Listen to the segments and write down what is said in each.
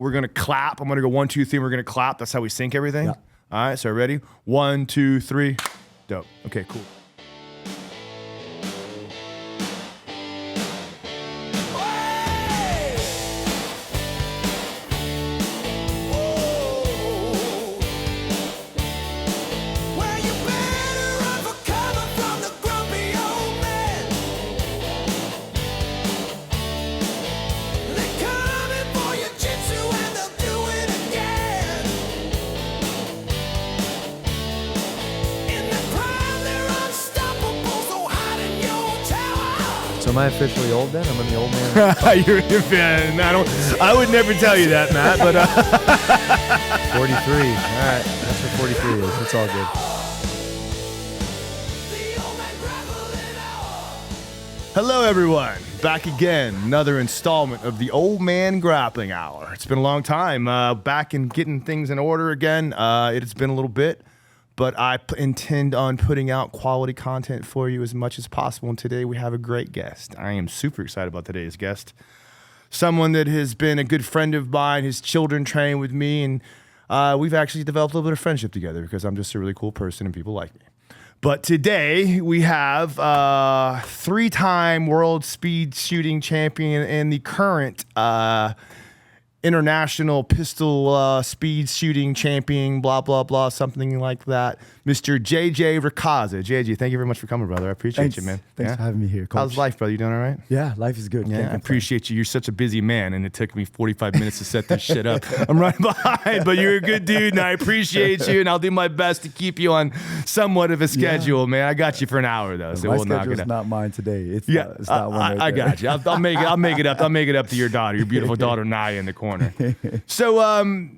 we're going to clap. I'm going to go 1, 2, 3. We're going to clap. That's how we sync everything. Yeah. All right, so ready? 1, 2, 3. Dope. Okay, cool. So am I officially old then? I'm in the old man. You're a fan. I would never tell you that, Matt, but 43. All right. That's what 43 is. It's all good. hello, everyone. Back again. Another installment of the Old Man Grappling Hour. It's been a long time. Back and getting things in order again. It's been a little bit, but I intend on putting out quality content for you as much as possible. And today we have a great guest. I am super excited about today's guest. Someone that has been a good friend of mine. His children train with me, and we've actually developed a little bit of friendship together because I'm just a really cool person and people like me. But today we have 3-time world speed shooting champion and the current international pistol speed shooting champion, blah, blah, blah, something like that. Mr. JJ Racaza. JJ, thank you very much for coming, brother. I appreciate you, man. Thanks for having me here, Coach. How's life, brother? You doing all right? Yeah, life is good. Yeah, I appreciate you. You're such a busy man, and it took me 45 minutes to set this shit up. I'm running behind, but you're a good dude, and I appreciate you, and I'll do my best to keep you on somewhat of a schedule, man. I got you for an hour, though, so my we'll knock it schedule's out. not mine today. It's Yeah, not one right I there. got you. I'll make it. I'll make it up. I'll make it up to your daughter, your beautiful daughter Naya in the corner. So,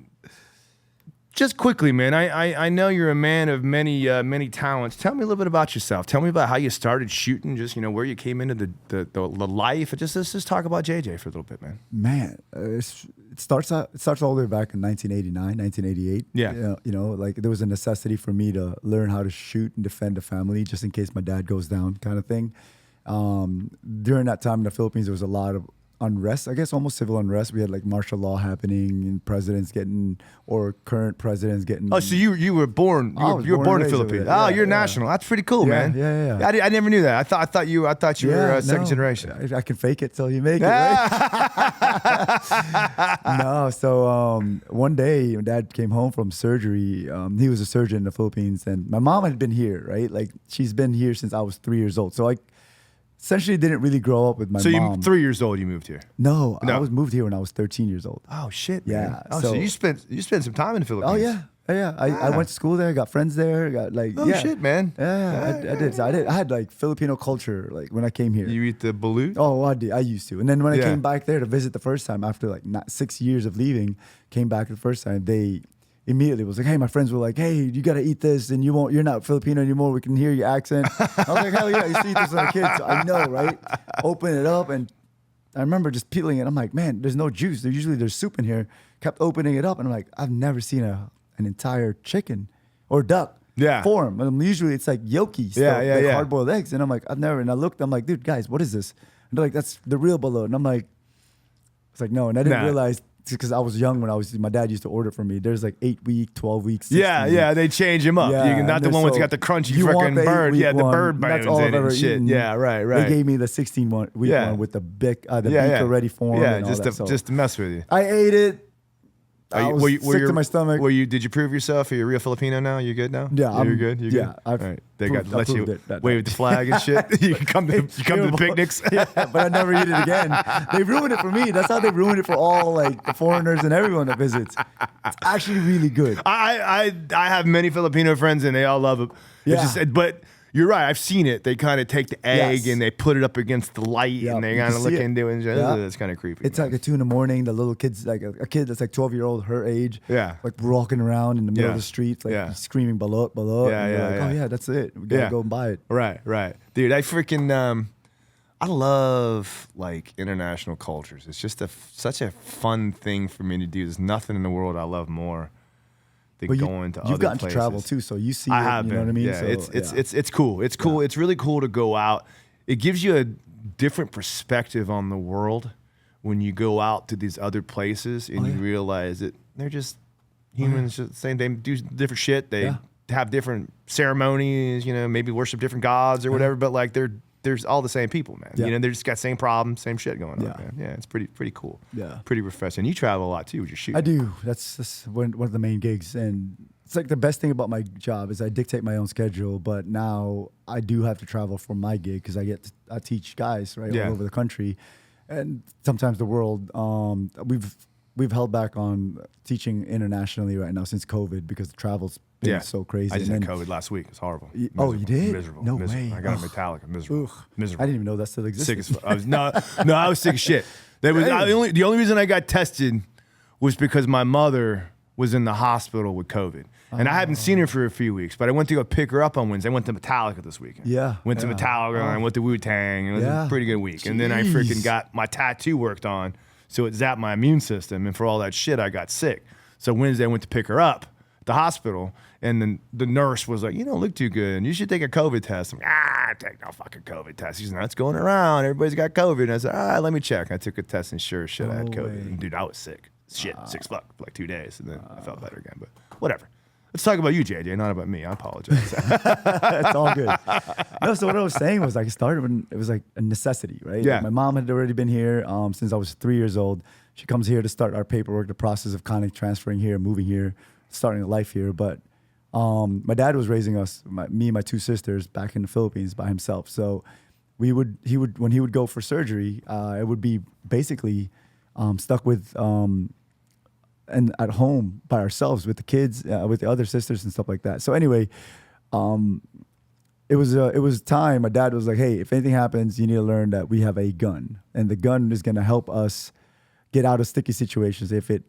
just quickly, man. I know you're a man of many talents. Tell me a little bit about yourself. Tell me about how you started shooting. Just where you came into the life. Let's just talk about JJ for a little bit, man. Man, it starts all the way back in 1989, 1988. Yeah. Like there was a necessity for me to learn how to shoot and defend the family just in case my dad goes down, kind of thing. During that time in the Philippines, there was a lot of unrest, I guess almost civil unrest. We had like martial law happening and current presidents getting. Oh, so you were born you were born in the Philippines. Oh, you're national. That's pretty cool, man. Yeah. I never knew that. I thought you were second generation. I can fake it till you make it. Right? No, so one day my dad came home from surgery. He was a surgeon in the Philippines, and my mom had been here, right? Like she's been here since I was 3 years old. So I essentially didn't really grow up with my mom. So you 3 years old, you moved here? No, I was moved here when I was 13 years old. Oh shit, man. Yeah. Oh, so you spent some time in the Philippines? Oh yeah. I went to school there, got friends there, shit, man. Yeah, I did. So I had like Filipino culture like when I came here. You eat the balut? Oh, I did. I used to. And then when I came back there to visit the first time after like 6 years of leaving, came back the first time, they immediately was like, hey, my friends were like, hey, you got to eat this and you're not Filipino anymore. We can hear your accent. I was like, hell yeah, I used to eat this as a kid. So I know, right? Open it up and I remember just peeling it. I'm like, man, there's no juice. There's soup in here. Kept opening it up and I'm like, I've never seen an entire chicken or duck form. And usually it's like yolky stuff, like hard-boiled eggs. And I'm like, and I looked, I'm like, dude, guys, what is this? And they're like, that's the real balut. And I'm like, it's like, no. And I didn't realize, because I was young my dad used to order for me. There's like 8-week, 12 weeks. Yeah, they change them up. Yeah, not the one that's got the crunchy freaking bird. Yeah, the bird bones in it and shit. Yeah, right. They gave me the 16-week one with the beak already formed. Yeah, and just to mess with you. I ate it. I was sick to my stomach. Did you prove yourself? Are you a real Filipino now? You good now? Yeah, you're good. You're good. All right. They let you wave the flag and shit. You come to the picnics. Yeah, but I never eat it again. They ruined it for me. That's how they ruined it for all like the foreigners and everyone that visits. It's actually really good. I have many Filipino friends and they all love it. Yeah. But you're right. I've seen it. They kind of take the egg and they put it up against the light and they kind of look into it. It's kind of creepy. It's like at 2 a.m. The little kid's like a kid that's like 12-year-old, her age. Yeah. Like walking around in the middle of the street, like screaming below. Oh yeah, that's it. We gotta go and buy it. Right. Dude, I freaking I love like international cultures. It's just such a fun thing for me to do. There's nothing in the world I love more. Going to other places. You've gotten to travel too, so you see. I have you know what I mean? Yeah, so, it's cool. It's cool. It's really cool to go out. It gives you a different perspective on the world when you go out to these other places and you realize that they're just humans, same. They do different shit. They have different ceremonies, maybe worship different gods or whatever. But like there's all the same people, man. Yeah. They just got same problems, same shit going on, man. Yeah, it's pretty cool. Yeah. Pretty refreshing. You travel a lot too with your shooting. I do. That's one of the main gigs. And it's like the best thing about my job is I dictate my own schedule, but now I do have to travel for my gig because I teach guys all over the country. And sometimes the world, we've held back on teaching internationally right now since COVID because the travel's been so crazy. I just had COVID last week. It's horrible. Oh, you did? Miserable. No miserable. way. I got a Metallica. Miserable. Miserable. I didn't even know that still existed. Sick as fuck. I was sick as shit. The only reason I got tested was because my mother was in the hospital with COVID. And I hadn't seen her for a few weeks, but I went to go pick her up on Wednesday. I went to Metallica this weekend. Yeah. Went to Metallica and I went to Wu-Tang. It was a pretty good week. And then I freaking got my tattoo worked on, so it zapped my immune system. And for all that shit, I got sick. So Wednesday I went to pick her up at the hospital, and then the nurse was like, "You don't look too good. And you should take a COVID test." I'm like, I take no fucking COVID test. She's not going around. Everybody's got COVID. And I said, let me check. I took a test and sure as shit I had COVID. And dude, I was sick. Sick fuck for like 2 days. And then I felt better again. But whatever. Let's talk about you, JJ, not about me. I apologize. It's all good. No, so what I was saying was I started when it was like a necessity, right? Yeah. Like my mom had already been here since I was 3 years old. She comes here to start our paperwork, the process of kind of transferring here, moving here, starting a life here. But my dad was raising us, me and my two sisters, back in the Philippines by himself. So when he would go for surgery, it would be basically stuck with and at home by ourselves with the kids, with the other sisters and stuff like that. So anyway, it was time. My dad was like, "Hey, if anything happens, you need to learn that we have a gun, and the gun is going to help us get out of sticky situations if it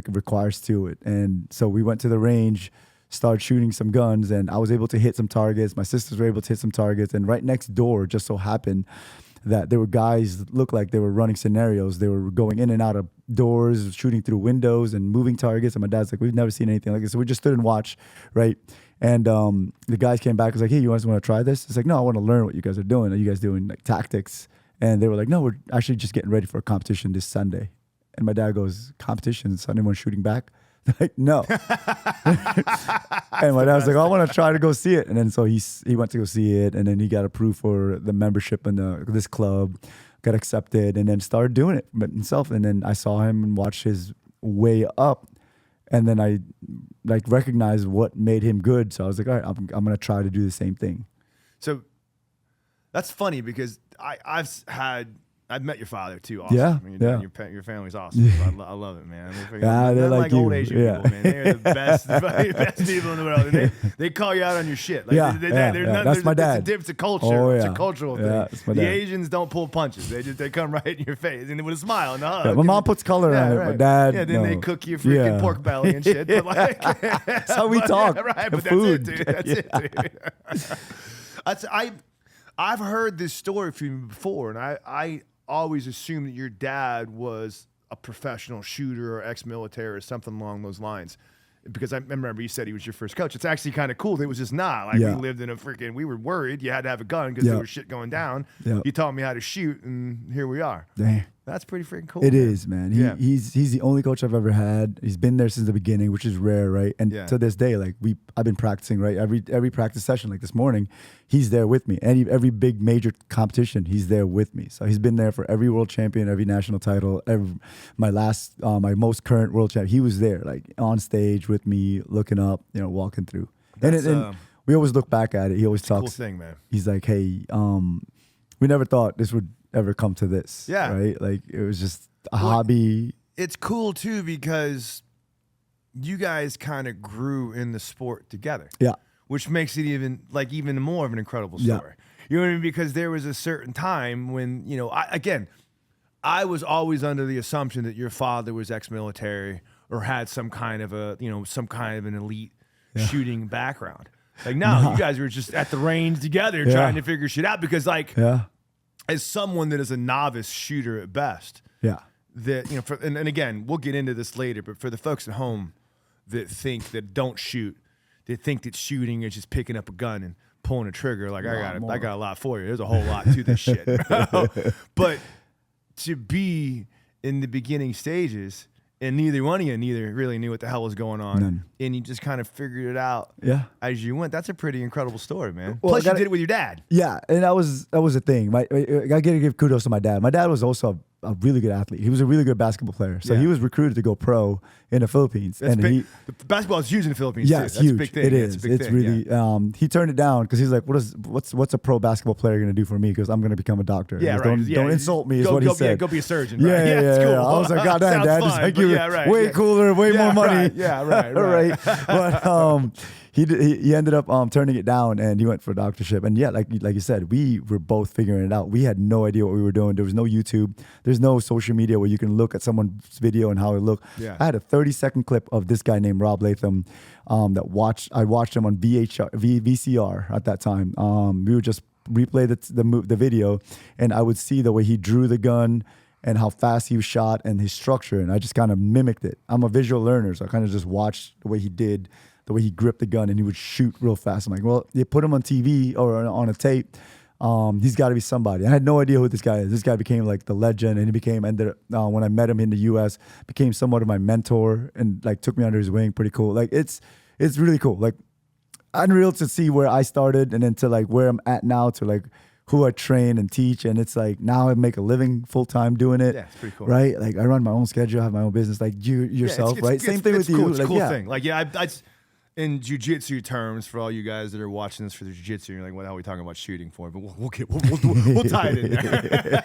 requires to it." And so we went to the range, started shooting some guns, and I was able to hit some targets. My sisters were able to hit some targets, and right next door just so happened that there were guys that looked like they were running scenarios. They were going in and out of doors, shooting through windows and moving targets. And my dad's like, "We've never seen anything like this." So we just stood and watched, right? And the guys came back. Was like, "Hey, you guys want to try this?" It's like, "No, I want to learn what you guys are doing. Are you guys doing like tactics?" And they were like, "No, we're actually just getting ready for a competition this Sunday." And my dad goes, "Competition? Is anyone shooting back?" They're like, "No." And my dad was like, "I want to try to go see it." And then so he went to go see it, and then he got approved for the membership in this club, got accepted, and then started doing it himself. And then I saw him and watched his way up, and then I like recognized what made him good. So I was like, "All right, I'm gonna try to do the same thing." So that's funny because I've met your father too. Awesome. Yeah, I mean, yeah. Your family's awesome. I love it, man. They're like old you. Asian Yeah. people, man. They're the best, best people in the world. And they call you out on your shit. Like, That's my dad. It's a culture. Oh, yeah. It's a cultural thing. Yeah, it's my the dad. Asians don't pull punches. They come right in your face and with a smile and a hug. Yeah, my mom puts color on it. Right. My dad. Yeah, then they cook you freaking pork belly and shit. But like, that's how we talk. Yeah, right. But food. That's it, dude. I've heard this story from you before, and I always assumed that your dad was a professional shooter or ex-military or something along those lines, because I remember you said he was your first coach. It's actually kind of cool that it was just not like we lived in we were worried you had to have a gun because there was shit going down. You taught me how to shoot, and here we are. Dang. That's pretty freaking cool. It is, man. He's the only coach I've ever had. He's been there since the beginning, which is rare, right? And to this day, like I've been practicing, right? Every practice session, like this morning, he's there with me. Every big major competition, he's there with me. So he's been there for every world champion, every national title, my most current world champion. He was there, like on stage with me, looking up, walking through. And we always look back at it. He always talks. Cool thing, man. He's like, "Hey, we never thought this would ever come to this." Yeah. Right? Like it was just a hobby. It's cool too because you guys kind of grew in the sport together. Yeah. Which makes it even more of an incredible story. You know what I mean? Because there was a certain time when, I was always under the assumption that your father was ex-military or had some kind of an elite shooting background. Like, no, you guys were just at the range together trying to figure shit out because as someone that is a novice shooter at best, that and again, we'll get into this later, but for the folks at home that don't shoot, they think that shooting is just picking up a gun and pulling a trigger. Like I got a lot for you. There's a whole lot to this shit. But to be in the beginning stages, and neither one of you really knew what the hell was going on. None. And you just kind of figured it out as you went. That's a pretty incredible story, man. Well, Plus, you did it with your dad. Yeah, and that was the thing. I gotta give kudos to my dad. My dad was also a really good athlete. He was a really good basketball player. So he was recruited to go pro in the Philippines. That's and big. Basketball is huge in the Philippines. Yeah, too. it's That's huge. a big thing. It is. It's really. He turned it down because he's like, what's a pro basketball player gonna do for me? Because I'm gonna become a doctor. Yeah, right. Don't insult me. Is what he said. Yeah, go be a surgeon. Yeah, right? yeah, Cool. yeah. I was like, God damn, Dad, just like you, way cooler, way more money. Right. Yeah, right. But he ended up turning it down, and he went for doctorship. And yeah, like you said, we were both figuring it out. We had no idea what we were doing. There was no YouTube. There's no social media where you can look at someone's video and how it looked. Yeah. I had a 30-second clip of this guy named Rob Latham I watched him on VCR at that time. We would just replay the video, and I would see the way he drew the gun and how fast he shot and his structure, and I just kind of mimicked it. I'm a visual learner, so I kind of just watched the way he did, the way he gripped the gun, and he would shoot real fast. I'm like, well, they put him on TV or on a tape. He's got to be somebody. I had no idea who this guy is. This guy became like the legend, and he ended up, when I met him in the U.S., became somewhat of my mentor and like took me under his wing. Pretty cool. Like it's really cool. Like unreal to see where I started and then to like where I'm at now to like who I train and teach, and it's like now I make a living full time doing it. Yeah, it's pretty cool. Right? Like I run my own schedule, I have my own business. Like you yourself, right? Same thing with you. Cool. It's a like, cool thing. Like I in jiu-jitsu terms, for all you guys that are watching this for the jiu-jitsu, you're like, what the hell are we talking about shooting for? But we'll tie it in there.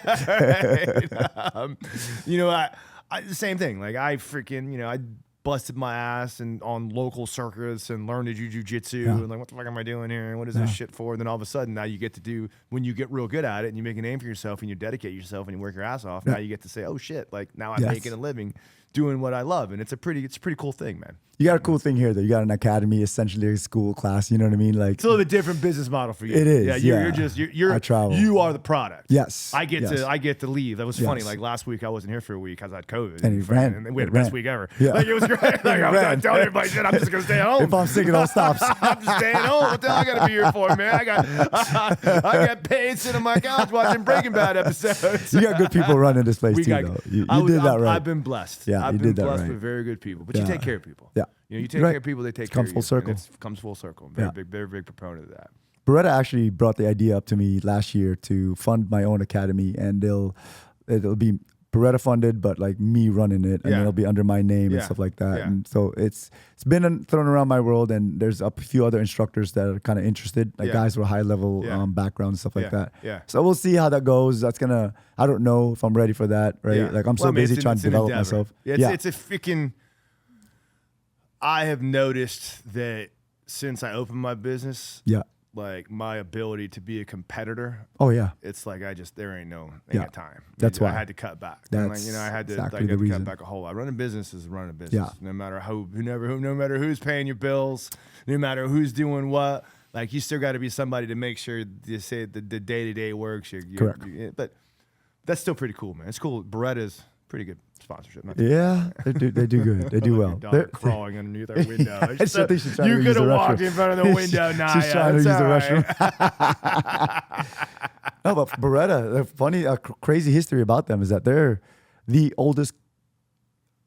Right? The same thing. Like I freaking, I busted my ass and on local circuits and learned to do jiu-jitsu and like, what the fuck am I doing here? What is this shit for? And then all of a sudden now you get to do, when you get real good at it and you make a name for yourself and you dedicate yourself and you work your ass off, now you get to say, oh shit, like now I'm making a living doing what I love. And it's a pretty cool thing, man. You got a cool thing here, though. You got an academy, essentially a school class. You know what I mean? Like it's a little bit different business model for you. It is. You're I travel. You are the product. Yes. I get to leave. That was funny. Like last week, I wasn't here for a week because I had COVID. And he ran. And we had the best week ever. Yeah. Like it was great. Like I was telling everybody, shit, I'm just gonna stay at home. If I'm sick, it all stops. I'm just staying home. What the hell I gotta be here for, man? I got paid sitting on my couch watching Breaking Bad episodes. You got good people running this place too, though. You did that right. I've been blessed. Yeah, I've you been did that blessed right. with very good people. But you take care of people. Yeah. You take care of people, they take care of you. Comes full circle. It comes full circle. Very big proponent of that. Beretta actually brought the idea up to me last year to fund my own academy, and it'll be Beretta funded, but like me running it, and it'll be under my name and stuff like that. Yeah. And so it's been thrown around my world, and there's a few other instructors that are kind of interested, like guys with high level background and stuff like that. Yeah. So we'll see how that goes. I don't know if I'm ready for that, right? Yeah. Like I'm so busy trying to develop myself. It's a freaking. I have noticed that since I opened my business, like my ability to be a competitor. Oh yeah. It's like there ain't time. That's why I had to cut back. That's I had to exactly the reason. cut back a whole lot. Running business is running a business. No matter no matter who's paying your bills, no matter who's doing what. Like you still got to be somebody to make sure you say the day-to-day works. Correct. But that's still pretty cool, man. It's cool. Beretta's pretty good sponsorship. They do good. They do well. They're crawling underneath our window. I think she's trying you to could use the have walked restroom. in front of the window. Nah, she's trying to use the right. restroom. No, but Beretta, the funny, crazy history about them is that they're the oldest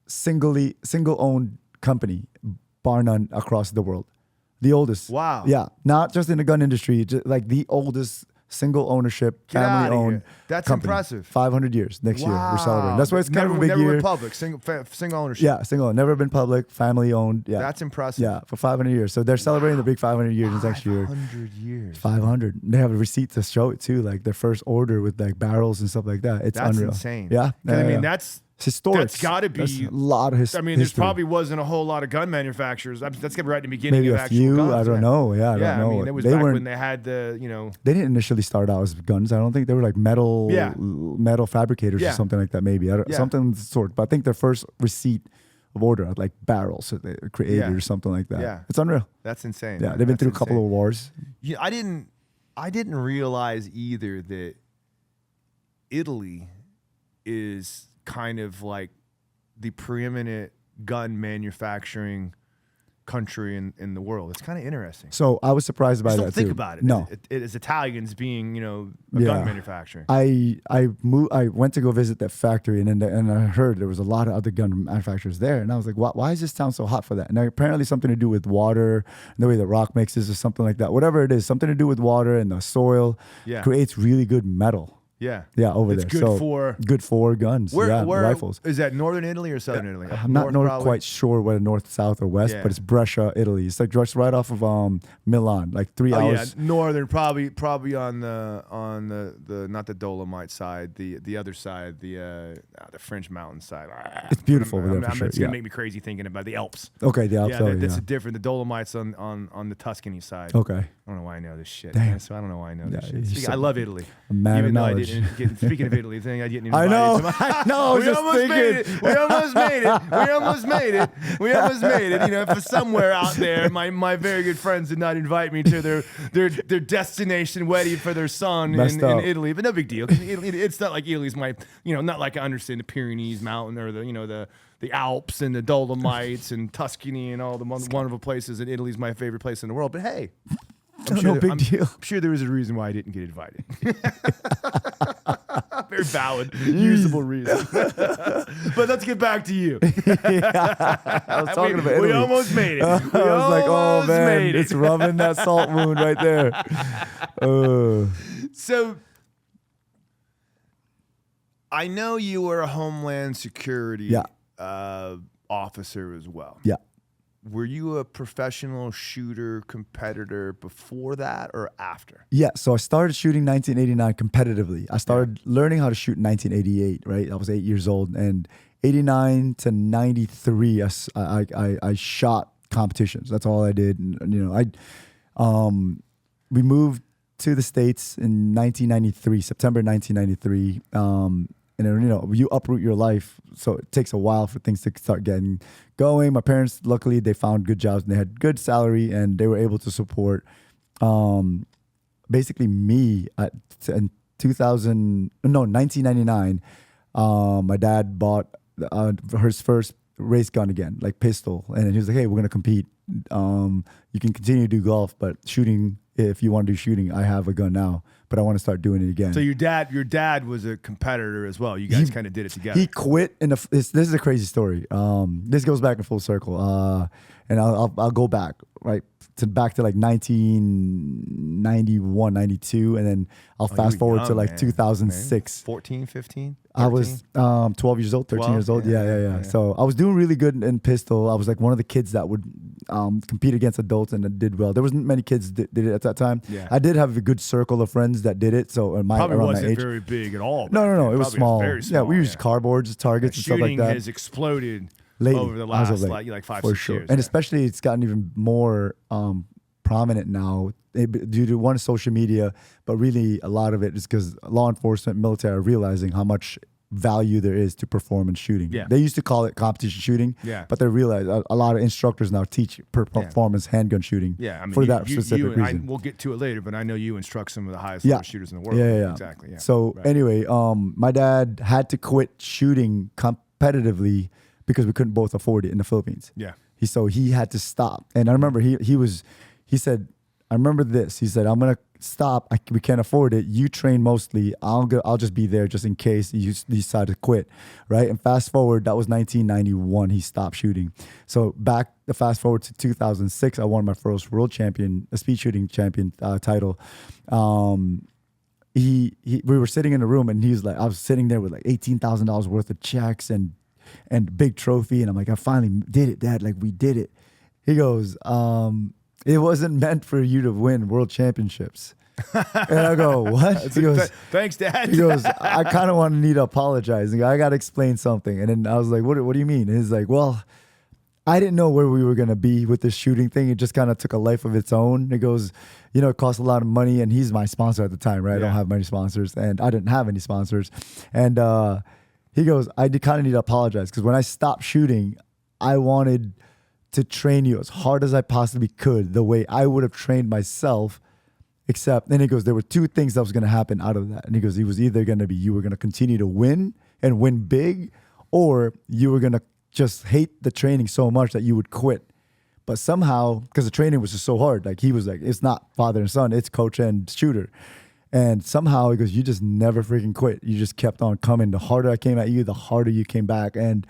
single-owned company, bar none, across the world. The oldest. Wow. Yeah, not just in the gun industry, just like the oldest single ownership, family owned. That's company. impressive. 500 years next year. We're celebrating. That's why it's kind of a big never year. Went public, single ownership. Yeah, single, never been public, family owned. Yeah, that's impressive. Yeah, for 500 years. So they're celebrating the big 500 years next year. 500 years. 500. They have a receipt to show it too, like their first order with like barrels and stuff like that. It's that's unreal. Insane. Yeah, I mean that's historic. That's got to be that's a lot of history. I mean, there's probably wasn't a whole lot of gun manufacturers. That's going to be right in the beginning Maybe of a actual few. guns. I don't know. Yeah, I don't know. I mean, it was back when they had the, They didn't initially start out as guns. I don't think they were like metal fabricators or something like that. Maybe something of the sort. But I think their first receipt of order had like barrels that they created or something like that. Yeah, it's unreal. That's insane. Yeah, they've been through a couple of wars. Yeah, I didn't realize either that Italy is kind of like the preeminent gun manufacturing country in the world. It's kind of interesting. So I was surprised by Just that don't think too. about it. No, It is Italians being, a gun manufacturer. I went to go visit that factory, and I heard there was a lot of other gun manufacturers there, and I was like, why is this town so hot for that? And apparently something to do with water, and the way the rock mixes or something like that. Whatever it is, something to do with water and the soil creates really good metal. Yeah. Yeah, over it's there. Good for guns. Where rifles. Is that northern Italy or southern Italy? I'm not quite sure whether north, south, or west, but it's Brescia, Italy. It's like just right off of Milan, like 3 hours. Yeah, northern, probably on the not the Dolomite side, the other side, the French mountain side. It's beautiful over there for sure. It's gonna make me crazy thinking about the Alps. Okay, the Alps. Yeah, that's different. The Dolomites on the Tuscany side. Okay. I don't know why I know this shit. Damn. So I don't know why I know this Yeah, shit. I love Italy. A man Even of though knowledge. I didn't speaking of Italy, I didn't invite I know. I know. We almost made it. We almost made it. We almost made it. We almost made it. For somewhere out there, my very good friends did not invite me to their destination wedding for their son in Italy. But no big deal. It's not like Italy's my, not like I understand the Pyrenees mountain or the Alps and the Dolomites and Tuscany and all the wonderful places. And Italy's my favorite place in the world. But hey. No big deal. I'm sure there was a reason why I didn't get invited. Very valid, usable reason. But let's get back to you. I was talking about Italy. We almost made it. I was like, oh man, it's rubbing that salt wound right there. So, I know you were a Homeland Security officer as well. Yeah. Were you a professional shooter competitor before that or after? Yeah, so I started shooting 1989 competitively. I started learning how to shoot in 1988, right? I was 8 years old. And 89 to 93, I shot competitions. That's all I did. And, we moved to the States in 1993, September 1993. And you uproot your life, so it takes a while for things to start getting going. My parents, luckily, they found good jobs and they had good salary, and they were able to support basically me in 1999. My dad bought his first race gun again, like pistol, and he was like, "Hey, we're gonna compete. You can continue to do golf, but shooting, if you want to do shooting, I have a gun now, but I want to start doing it again." So your dad was a competitor as well. You guys kind of did it together. He quit this is a crazy story. This goes back in full circle. And I'll go back back to like 1991, 92, and then I'll fast forward to like 2006. 14, 15? 13? I was 12 years old, 13 years old. Yeah. So I was doing really good in pistol. I was like one of the kids that would compete against adults and did well. There wasn't many kids that did it at that time. Yeah. I did have a good circle of friends that did it. So probably around wasn't my age. very big at all. No. It was small. Very small. Yeah, we used cardboards, targets, and stuff like that. Shooting has exploded lately, over the last like 5-6 years. And especially it's gotten even more prominent now due to one, social media, but really a lot of it is because law enforcement, military are realizing how much value there is to performance shooting. Yeah. They used to call it competition shooting, but they realize a lot of instructors now teach performance handgun shooting for that specific reason. We'll get to it later, but I know you instruct some of the highest level shooters in the world. Yeah. Exactly. Yeah. So anyway, my dad had to quit shooting competitively because we couldn't both afford it in the Philippines. Yeah. So he had to stop. And I remember he said, I remember this. He said, "I'm gonna stop. We can't afford it. You train mostly. I'll just be there just in case you decide to quit, right?" And fast forward, that was 1991. He stopped shooting. So fast forward to 2006, I won my first world champion, a speed shooting champion title. We were sitting in a room, and he was like, I was sitting there with like $18,000 worth of checks and big trophy, and I'm like, "I finally did it, Dad. Like, we did it." He goes, "It wasn't meant for you to win world championships." And I go, "What?" He goes, "Thanks, Dad." He goes, "I kind of need to apologize. I got to explain something." And then I was like, what do you mean? And he's like, "Well, I didn't know where we were going to be with this shooting thing. It just kind of took a life of its own." He goes, "It costs a lot of money." And he's my sponsor at the time, right? I don't have many sponsors, and I didn't have any sponsors. And he goes, "I kind of need to apologize because when I stopped shooting, I wanted to train you as hard as I possibly could, the way I would have trained myself, except," then he goes, "there were two things that was going to happen out of that." And he goes, "It was either going to be you were going to continue to win and win big, or you were going to just hate the training so much that you would quit. But somehow, because the training was just so hard, like he was like, it's not father and son, it's coach and shooter. And somehow he goes, you just never freaking quit. You just kept on coming. The harder I came at you, the harder you came back. And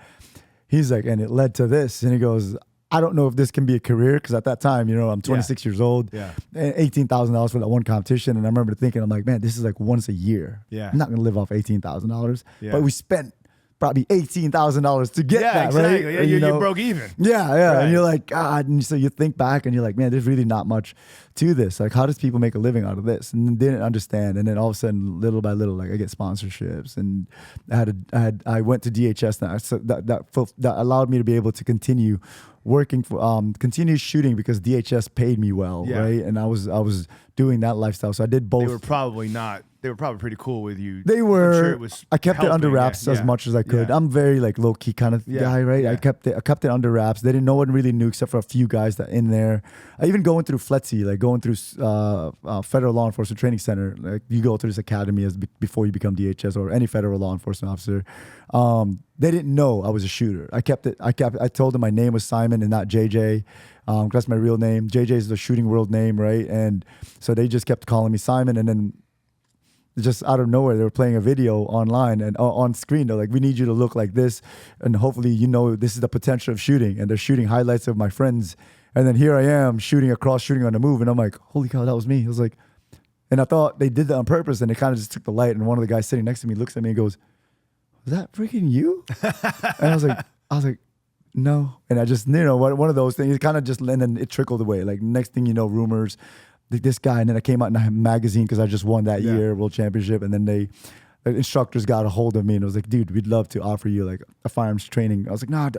he's like, and it led to this. And he goes, I don't know if this can be a career, because at that time, you know, I'm 26 years old, and $18,000 for that one competition. And I remember thinking, I'm like, man, this is like once a year. Yeah. I'm not going to live off $18,000. Yeah. But we spent probably $18,000 to get that, exactly. right? Yeah, you broke even. Yeah, yeah. Right. And you're like, God. And so you think back and you're like, man, there's really not much to this. Like, how does people make a living out of this? And didn't understand. And then all of a sudden, little by little, like I get sponsorships, and I went to DHS now. So that allowed me to be able to continue working for continue shooting, because DHS paid me well, right? And I was doing that lifestyle. So I did both. They were probably pretty cool with you. They were. I'm sure it was I kept it under wraps as much as I could. I'm very like low key kind of guy, right? I kept it under wraps. They didn't. No one really knew except for a few guys that in there. I even going through FLETC, like going through Federal Law Enforcement Training Center. Like you go through this academy before you become DHS or any federal law enforcement officer. They didn't know I was a shooter. I told them my name was Simon and not JJ. That's my real name. JJ is the shooting world name, right? And so they just kept calling me Simon, and then just out of nowhere, they were playing a video online and on screen. They're like, we need you to look like this, and hopefully you know this is the potential of shooting. And they're shooting highlights of my friends. And then here I am shooting on the move, and I'm like, holy cow, that was me. I was like, and I thought they did that on purpose, and they kind of just took the light, and one of the guys sitting next to me looks at me and goes, was that freaking you? And I was like, no. And I just, you know, one of those things, it kind of just, and then it trickled away. Like next thing you know, rumors, this guy, and then I came out in a magazine because I just won that year, World Championship. And then the instructors got a hold of me and was like, dude, we'd love to offer you like a firearms training. I was like, nah,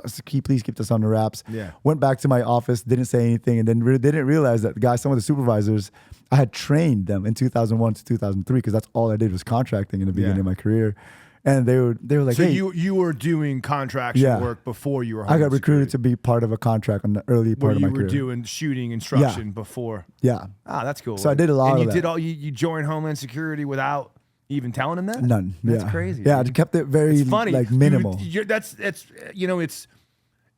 please keep this under wraps. Yeah. Went back to my office, didn't say anything. And then they didn't realize that the guys, some of the supervisors, I had trained them in 2001 to 2003, because that's all I did was contracting in the beginning of my career. And they were like, so hey, you were doing contract work before you were. I got recruited to be part of a contract on the early part of my career. Where you were doing shooting instruction before. Yeah. Ah, that's cool. So I did a lot and of you that. did all you joined Homeland Security without even telling them that? None. That's crazy. Yeah, I kept it very funny. like minimal. That's you know, it's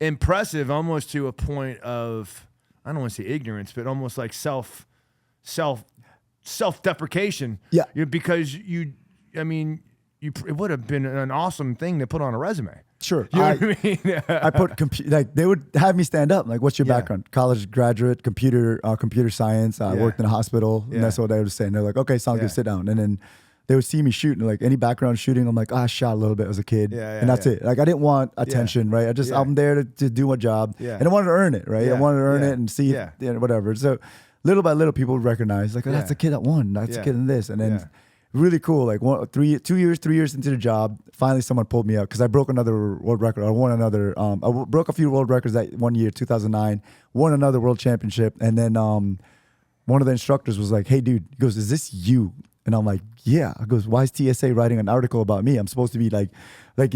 impressive almost to a point of, I don't want to say ignorance, but almost like self-deprecation. Yeah. Because it would have been an awesome thing to put on a resume. Sure. You know what I mean? I put like they would have me stand up. Like, what's your background? College graduate, computer science. I worked in a hospital, and that's what they would say. And they're like, okay, sounds good, sit down. And then they would see me shoot, and like any background shooting, I'm like, I shot a little bit as a kid, and that's it. Like I didn't want attention, right? I'm there to do my job, and I wanted to earn it, right? I wanted to earn it and see, whatever. So little by little, people would recognize, like, oh, that's the kid that won. That's the kid in this, and then. Really cool. Like 3 years into the job, finally someone pulled me up because I broke another world record. I won another. I broke a few world records that one year, 2009. Won another world championship, and then one of the instructors was like, "Hey, dude," he goes, "Is this you?" And I'm like, "Yeah." I goes, "Why is TSA writing an article about me? I'm supposed to be like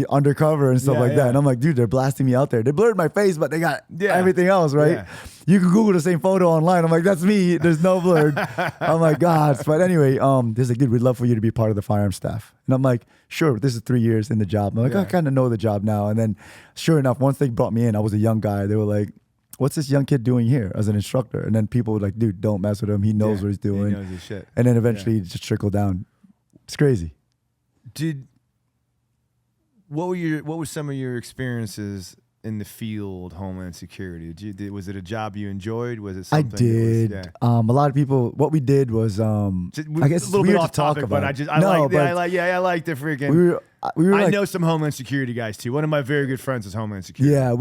undercover and stuff like that." And I'm like, "Dude, they're blasting me out there. They blurred my face, but they got everything else, right?" Yeah. You can Google the same photo online. I'm like, "That's me. There's no blurred." I'm like, "God." But anyway, there's like, "Dude, we'd love for you to be part of the firearms staff." And I'm like, "Sure." This is 3 years in the job. I'm like, I kind of know the job now. And then, sure enough, once they brought me in, I was a young guy. They were like, "What's this young kid doing here as an instructor?" And then people were like, "Dude, don't mess with him. He knows what he's doing." He knows his shit. And then eventually it just trickled down. It's crazy. What were some of your experiences in the field, Homeland Security? Was it a job you enjoyed? Was it something? I did. A lot of people. What we did was, I guess it's weird to talk about. But I like the freaking. We were I like, know some Homeland Security guys too. One of my very good friends is Homeland Security. Yeah,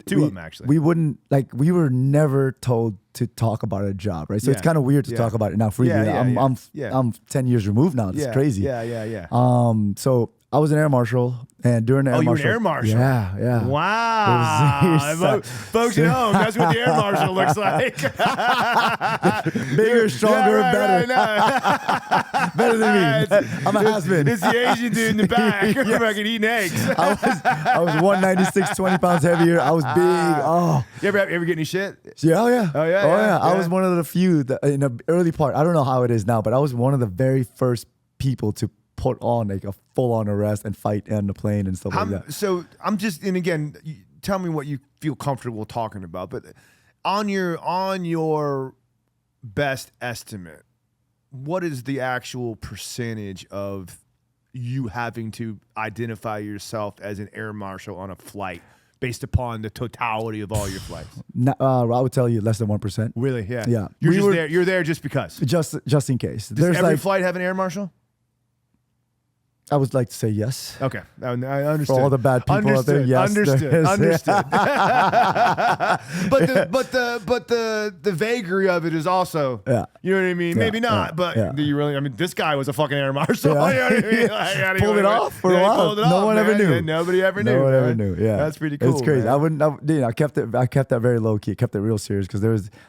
two of them actually. We wouldn't we were never told to talk about a job, right? So it's kind of weird to talk about it now freely. I'm 10 years removed now. It's crazy. Yeah. So I was an air marshal, and during the air marshal. You were an air marshal? Yeah. Wow. Folks at home, that's what the air marshal looks like. Bigger, stronger, better. Better than me. I'm a has-been. It's the Asian dude in the back fucking eating eggs. I was 196, 20 pounds heavier. I was big. Oh. You ever get any shit? Yeah, oh yeah. Oh yeah. I was one of the few that, in the early part. I don't know how it is now, but I was one of the very first people to put on like a full-on arrest and fight on the plane and stuff like that. So I'm just, and again, tell me what you feel comfortable talking about, but on your best estimate, what is the actual percentage of you having to identify yourself as an air marshal on a flight based upon the totality of all your flights? I would tell you less than 1%. Really? Yeah. Yeah. You're there just because. Just in case. Does every flight have an air marshal? I would like to say yes. Okay, I understand. For all the bad people out there, yes. Understood. but the vagary of it is also, you know what I mean? Yeah, Maybe not, but do you really? I mean, this guy was a fucking air marshal. Yeah. You know what I mean? Like, pulled it off for a while. Pulled it off, No one ever knew. Nobody ever knew. No one ever man. knew. Yeah, that's pretty cool. It's crazy. Man. I kept that very low key. Kept it real serious because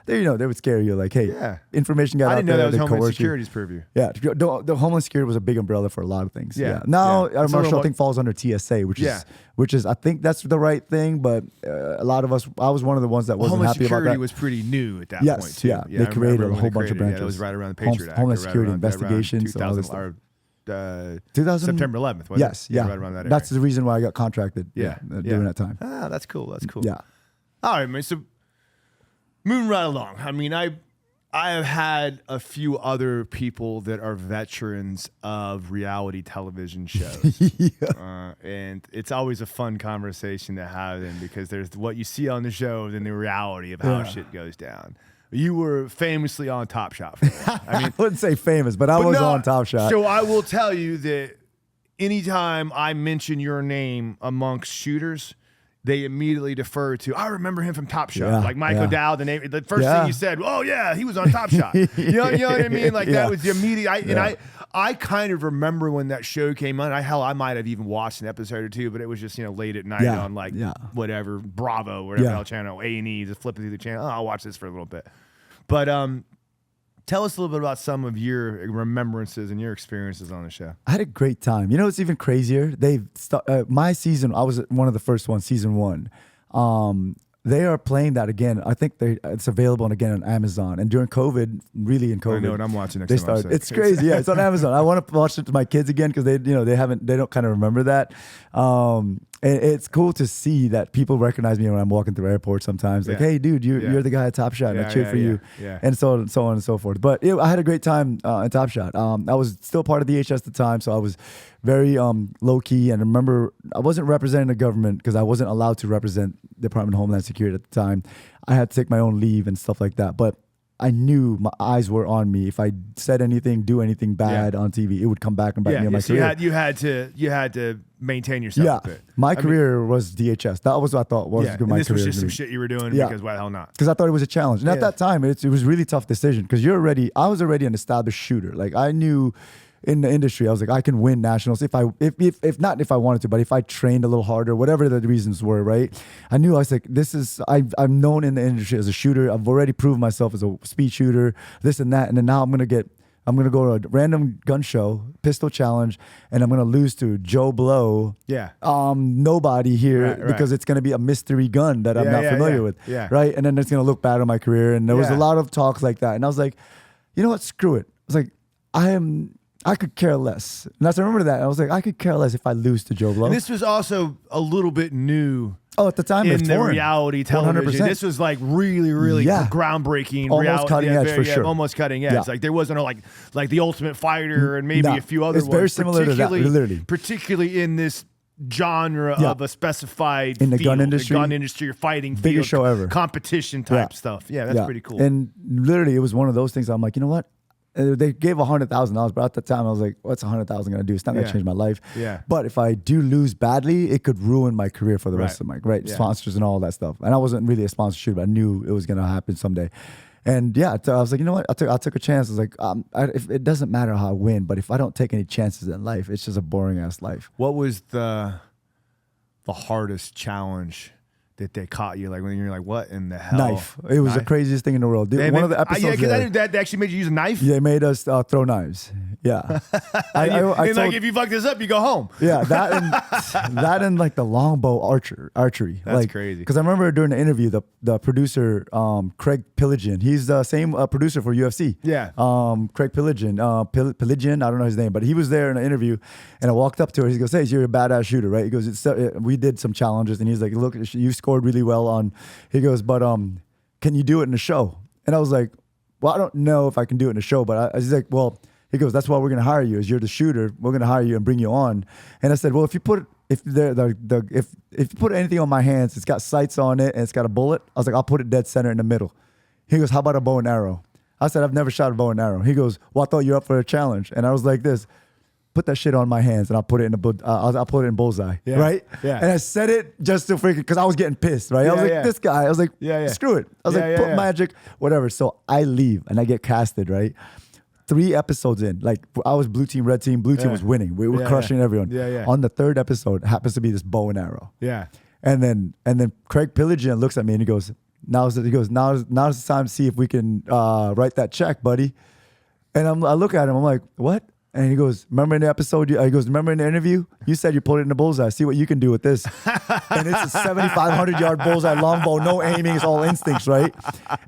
they would scare you. Like, hey, information got I out didn't know there. that was Homeland you. Security's purview. Yeah, the Homeland Security was a big umbrella for a lot of things. Yeah. Now, Yeah. air marshal I think falls under TSA, which is I think that's the right thing. But a lot of us, I was one of the ones that wasn't Homeland happy about Security that. was pretty new at that point too. Yeah, they created a whole bunch of branches. Yeah, it was right around the Patriot Act. Homeland right Security around, investigations. Around all this 2000, stuff. 2000 September 11th. Wasn't Yes, it? yeah. Right around that area. That's the reason why I got contracted. During that time. Ah, that's cool. That's cool. Yeah. All right, man. So moving right along. I mean, I have had a few other people that are veterans of reality television shows. And it's always a fun conversation to have them because there's what you see on the show and the reality of how shit goes down. You were famously on Top Shot. I wouldn't say famous, but I was on Top Shot. So I will tell you that anytime I mention your name amongst shooters, they immediately defer to, I remember him from Top Shot. Like Mike O'Dowd, the first thing you said, oh yeah, he was on Top Shot. You know what I mean? Like that was the immediate. I kind of remember when that show came on. I might have even watched an episode or two, but it was just late at night on whatever Bravo, whatever channel, A&E, just flipping through the channel. Oh, I'll watch this for a little bit. But tell us a little bit about some of your remembrances and your experiences on the show. I had a great time. You know, it's even crazier. My season, I was one of the first ones, season 1. They are playing that again. I think it's available again on Amazon. And during COVID, really in COVID, I know what I'm watching next time. It's crazy. Yeah, it's on Amazon. I want to watch it to my kids again because they don't kind of remember that. It's cool to see that people recognize me when I'm walking through airports sometimes. Like, hey, dude, you're the guy at Top Shot, and I cheered for you, and so on and so forth. But I had a great time at Top Shot. I was still part of the HS at the time, so I was very low key. And remember, I wasn't representing the government because I wasn't allowed to represent the Department of Homeland Security at the time. I had to take my own leave and stuff like that. But I knew my eyes were on me. If I said anything, do anything bad on TV, it would come back and bite me in my career. You had to maintain yourself. Yeah, my career was DHS. That was what I thought was my career. This was just some shit you were doing because why the hell not? Because I thought it was a challenge, and at that time, it was a really tough decision because I was already an established shooter. Like I knew. In the industry, I was like, I can win nationals if not if I wanted to, but if I trained a little harder, whatever the reasons were, right? I knew I was like, I'm known in the industry as a shooter. I've already proved myself as a speed shooter, this and that, and then now I'm gonna go to a random gun show, pistol challenge, and I'm gonna lose to Joe Blow. Yeah. Nobody here because it's gonna be a mystery gun that I'm not familiar with. Yeah. Right. And then it's gonna look bad on my career. And there was a lot of talks like that. And I was like, you know what? Screw it. I was like, I could care less. And I remember that. I was like, I could care less if I lose to Joe Blow. And this was also a little bit new. Oh, at the time, in the reality television, 100%. This was like really groundbreaking, almost cutting edge for sure. Almost cutting edge. Like there wasn't like the Ultimate Fighter and maybe a few other ones. It's very similar to that, literally. Particularly in this genre of a specified in the field, gun industry, or fighting biggest field, show ever, competition type stuff. Yeah, that's pretty cool. And literally, it was one of those things. I'm like, you know what? They gave $100,000, but at the time I was like, "What's $100,000 going to do? It's not going to change my life." Yeah. But if I do lose badly, it could ruin my career for the rest of my sponsors and all that stuff. And I wasn't really a sponsorship, but I knew it was going to happen someday. And I was like, you know what? I took a chance. I was like, if it doesn't matter how I win, but if I don't take any chances in life, it's just a boring ass life. What was the hardest challenge that they caught you, like when you're like, what in the hell? Knife. It was the craziest thing in the world. Dude, one of the episodes. Because that actually made you use a knife. Yeah, they made us throw knives. Yeah. Like if you fuck this up, you go home. Yeah, that and like the longbow archery. That's like, crazy. Because I remember during the interview, the producer Craig Piligian, he's the same producer for UFC. Yeah. Craig Piligian, Piligian, I don't know his name, but he was there in an interview, and I walked up to her. He goes, "Hey, you're a badass shooter, right?" He goes, we did some challenges, and he's like, "Look, you scored really well on." He goes, "But can you do it in a show? And I was like, well, I don't know if I can do it in a show, but he's like, well, he goes, that's why we're going to hire you. Is you're the shooter. We're going to hire you and bring you on. And I said, well, if you put you put anything on my hands, it's got sights on it and it's got a bullet. I was like, I'll put it dead center in the middle. He goes, how about a bow and arrow? I said, I've never shot a bow and arrow. He goes, well, I thought you were up for a challenge. And I was like this, put that shit on my hands and I'll put it in I'll put it in bullseye, right? Yeah. And I said it just to freaking, because I was getting pissed, right? I was like, this guy. I was like, screw it. I was like, put magic, whatever. So I leave and I get casted, right? 3 episodes in, like I was blue team, red team. Blue team was winning. We were crushing everyone. On the 3rd episode, happens to be this bow and arrow. Yeah. And then Craig Piligian looks at me and he goes, now's the time to see if we can write that check, buddy. And I look at him, I'm like, what? And he goes, remember in the episode, remember in the interview, you said you put it in the bullseye. See what you can do with this. And it's a 7,500 yard bullseye longbow, no aiming, it's all instincts, right?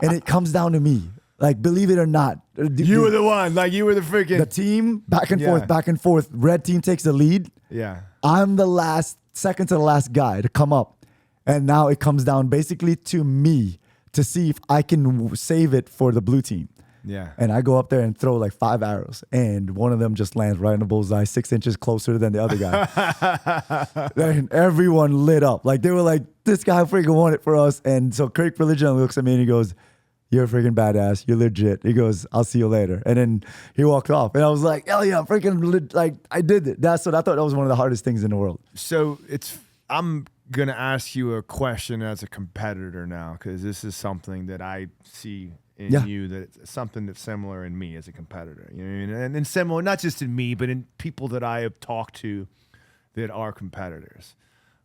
And it comes down to me. Like, believe it or not. You were the one. Like, you were the freaking... The team, back and forth. Red team takes the lead. Yeah. I'm the second to the last guy to come up. And now it comes down basically to me to see if I can save it for the blue team. Yeah. And I go up there and throw like 5 arrows. And one of them just lands right in the bullseye, 6 inches closer than the other guy. And everyone lit up. Like, they were like, this guy freaking won it for us. And so Craig Religion looks at me and he goes, you're a freaking badass. You're legit. He goes, I'll see you later. And then he walked off. And I was like, hell yeah, I'm freaking, like, I did it. I thought that was one of the hardest things in the world. So I'm going to ask you a question as a competitor now, because this is something that I see in you, that it's something that's similar in me as a competitor. You know what I mean? And similar, not just in me, but in people that I have talked to that are competitors.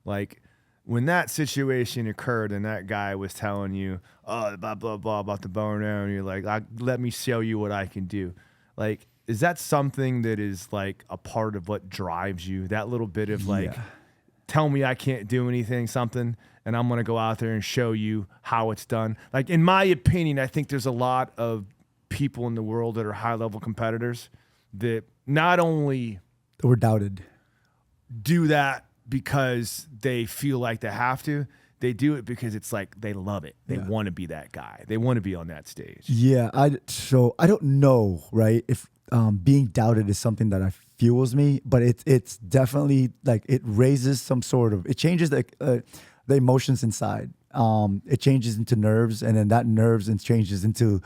Like, when that situation occurred and that guy was telling you, oh, blah, blah, blah, about the bow and arrow, and you're like, let me show you what I can do. Like, is that something that is like a part of what drives you? That little bit of like, tell me I can't do anything, something, and I'm going to go out there and show you how it's done. Like, in my opinion, I think there's a lot of people in the world that are high-level competitors that not only were doubted, do that because they feel like they have to. They do it because it's like they love it. They want to be that guy. They want to be on that stage. Yeah. So I don't know, right, if being doubted is something that fuels me, but it's definitely like it raises some sort of, it changes the emotions inside. It changes into nerves, and then that nerves and changes into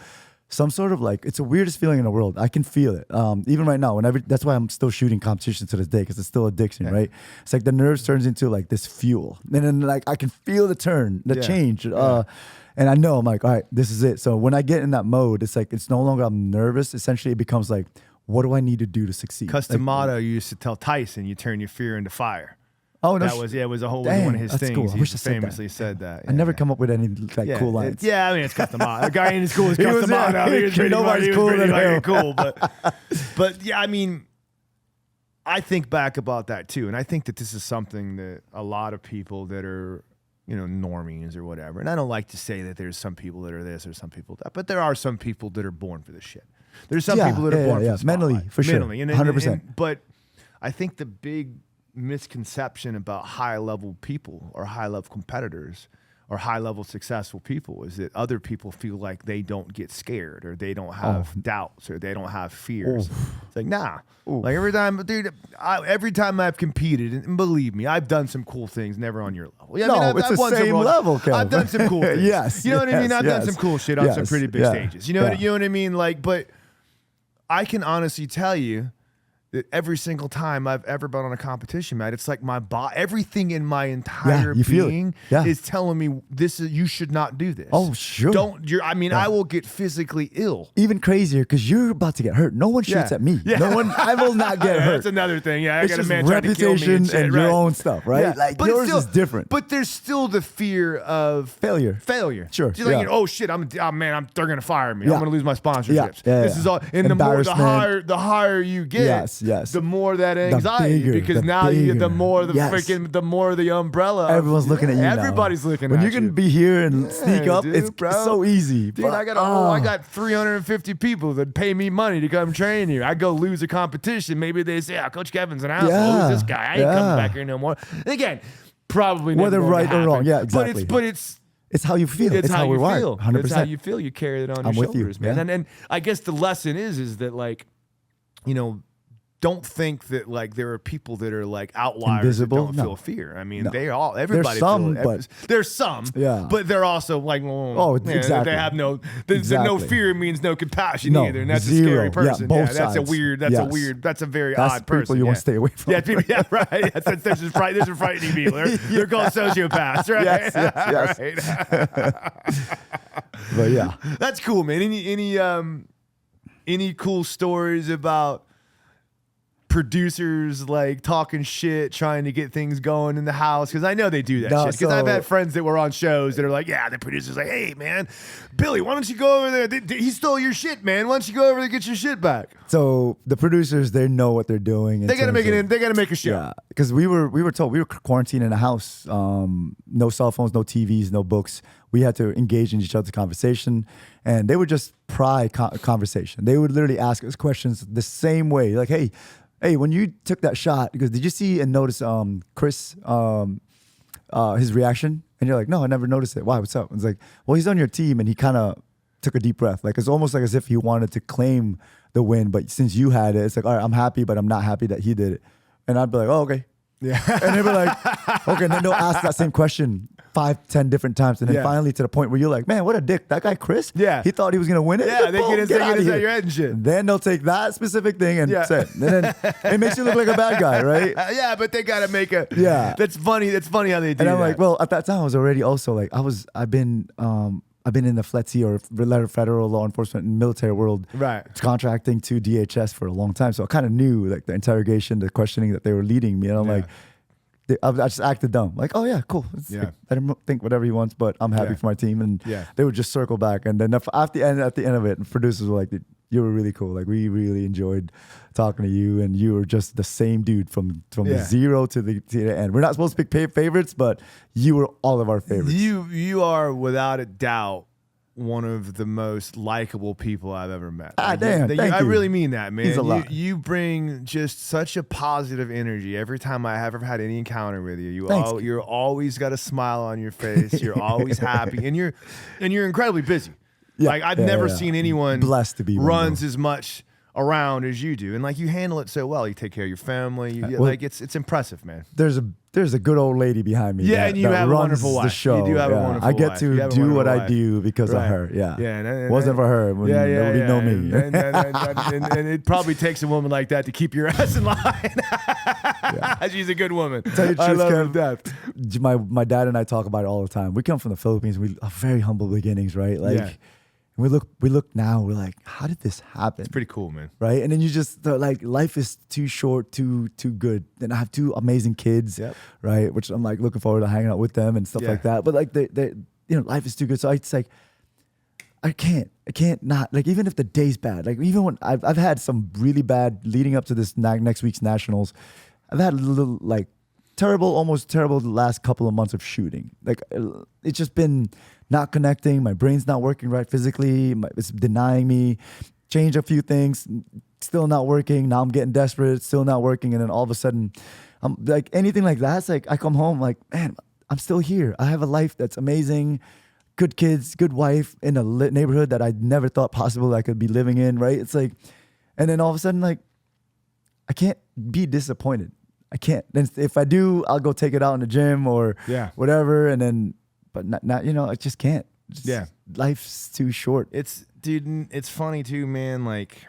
some sort of like, it's the weirdest feeling in the world. I can feel it. Even right now, that's why I'm still shooting competitions to this day, because it's still addiction, right? It's like the nerves turns into like this fuel. And then like I can feel the change. And I know, I'm like, all right, this is it. So when I get in that mode, it's like, it's no longer I'm nervous. Essentially, it becomes like, what do I need to do to succeed? Customato used to tell Tyson, you turn your fear into fire. Oh, no. That was, it was a whole one of his things. Cool. He famously said that. I never come up with any like cool lines. I mean, it's Customato. The guy in his school is Customato. He was pretty cool. But yeah, I mean, I think back about that too. And I think that this is something that a lot of people that are, normies or whatever. And I don't like to say that there's some people that are this or some people that, but there are some people that are born for this shit. There's some people that are born for the mentally, for sure. 100%. But I think the big misconception about high-level people or high-level competitors or high-level successful people is that other people feel like they don't get scared or they don't have doubts or they don't have fears. It's like, nah. Like every time I've competed, and believe me, I've done some cool things, never on your level. Yeah, it's the same level, Kev. I've done some cool things. Yes. You know what I mean? I've done some cool shit on some pretty big stages. You know what I mean? Like, but I can honestly tell you that every single time I've ever been on a competition mat, it's like my body, everything in my entire being is telling me you should not do this. Oh, sure. I will get physically ill. Even crazier because you're about to get hurt. No one shoots at me. No one. I will not get hurt. That's another thing. Yeah, I it's got a just man trying to kill me and your own stuff, right? Yeah. Like yours is different. But there's still the fear of failure. Sure. Just like, oh shit, they're gonna fire me. I'm gonna lose my sponsorships. This is all. And the higher you get, the more that anxiety, because now the more the umbrella. Everyone's looking at you. Everybody's looking at you. When you can be here and sneak up, it's so easy. Dude, I got 350 people that pay me money to come train here. I go lose a competition. Maybe they say, Coach Kevin's an asshole. Who's this guy? I ain't coming back here no more. Again, probably whether right or wrong. Yeah, exactly. But it's It's how you feel. It's how we feel. wired. 100%. It's how you feel. You carry it on I'm your with you, shoulders, man. yeah. And I guess the lesson is that like, you know, don't think that like there are people that are like outliers Invisible? that don't feel fear. I mean, No. everybody. There's some, Yeah. but they're also like, exactly. They have no no fear means no compassion No, either, and that's zero. a scary person. Yeah, both that's a sides. weird. That's a very That's odd the people person. you want to stay away from. Yeah, people, yeah, right. There's just frightening people. They're called sociopaths, right? Yes. Right. But yeah. That's cool, man. Any cool stories about producers like talking shit, trying to get things going in the house? Because I know they do that shit. Because I've had friends that were on shows that are like, yeah, the producer's like, hey, man, Billy, why don't you go over there? He stole your shit, man. Why don't you go over there and get your shit back? So the producers, they know what they're doing. They gotta make it in. They gotta make a show. Yeah, because we were told we were quarantined in a house. No cell phones, no TVs, no books. We had to engage in each other's conversation, and they would just pry conversation. They would literally ask us questions the same way, like, Hey, when you took that shot, because did you see and notice Chris, his reaction? And you're like, no, I never noticed it. Why? What's up? It's like, well, he's on your team, and he kind of took a deep breath. Like, it's almost like as if he wanted to claim the win, but since you had it, it's like, all right, I'm happy, but I'm not happy that he did it. And I'd be like, oh, okay. Yeah. And they'd be like, okay. And then they'll ask that same question 5-10 different times. And then finally to the point where you're like, man, what a dick. That guy, Chris, he thought he was going to win it. Yeah, like, they get inside your head and shit. Then they'll take that specific thing and say it. And then it makes you look like a bad guy, right? Yeah, but they got to make a... Yeah. That's funny. That's funny how they do that. And I'm that. like, well, at that time I was already also like, I've been in the FLETC or federal law enforcement and military world, right? Contracting to DHS for a long time. So I kind of knew like the interrogation, the questioning that they were leading me. And I'm like... I just acted dumb. Like, oh yeah, cool. Let him think whatever he wants, but I'm happy for my team. And they would just circle back. And then at the end of it, the producers were like, you were really cool. Like, we really enjoyed talking to you, and you were just the same dude from the zero to the end. We're not supposed to pick favorites, but you were all of our favorites. You are without a doubt one of the most likable people I've ever met. Thank you. I really mean that, man. Means a lot. You bring just such a positive energy every time I have ever had any encounter with you. You're always got a smile on your face. You're always happy, and you're incredibly busy. Yeah. Like I've never seen anyone blessed to be runs as much around as you do, and like you handle it so well. You take care of your family. Like it's impressive, man. There's a good old lady behind me. Yeah, and you have a wonderful wife. The show. You do have a wonderful wife. I get to do what I do because of her. Yeah. And wasn't for her, there would be no me. And it probably takes a woman like that to keep your ass in line. She's a good woman. Tell you the I truth, love her Kev, to death. my dad and I talk about it all the time. We come from the Philippines. We have very humble beginnings, right? Like, we look now. We're like, how did this happen? It's pretty cool, man. Right? And then you just like, life is too short, too good. And I have two amazing kids, right? Which I'm like looking forward to hanging out with them and stuff like that. But like, they life is too good. So it's like, I can't not, like, even if the day's bad, like even when I've had some really bad leading up to this next week's nationals, I've had a little like almost terrible the last couple of months of shooting. Like, it's just been not connecting. My brain's not working right physically. It's denying me. Change a few things, still not working. Now I'm getting desperate. It's still not working. And then all of a sudden, I'm like, anything like that, it's like I come home like, man, I'm still here. I have a life that's amazing. Good kids, good wife, in a neighborhood that I never thought possible I could be living in, right? It's like, and then all of a sudden, like, I can't be disappointed. I can't. Then if I do, I'll go take it out in the gym or whatever. And then, but not I just can't. Life's too short. It's funny too, man. Like,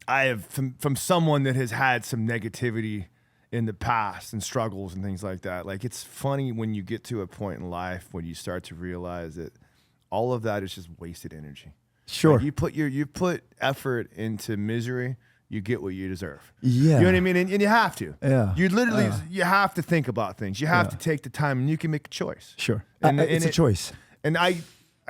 I have from someone that has had some negativity in the past and struggles and things like that. Like, it's funny when you get to a point in life when you start to realize that all of that is just wasted energy. Sure. Like, you put effort into misery, you get what you deserve. Yeah. You know what I mean? And you have to. Yeah. You literally, you have to think about things. You have to take the time, and you can make a choice. Sure. And it's a choice. And I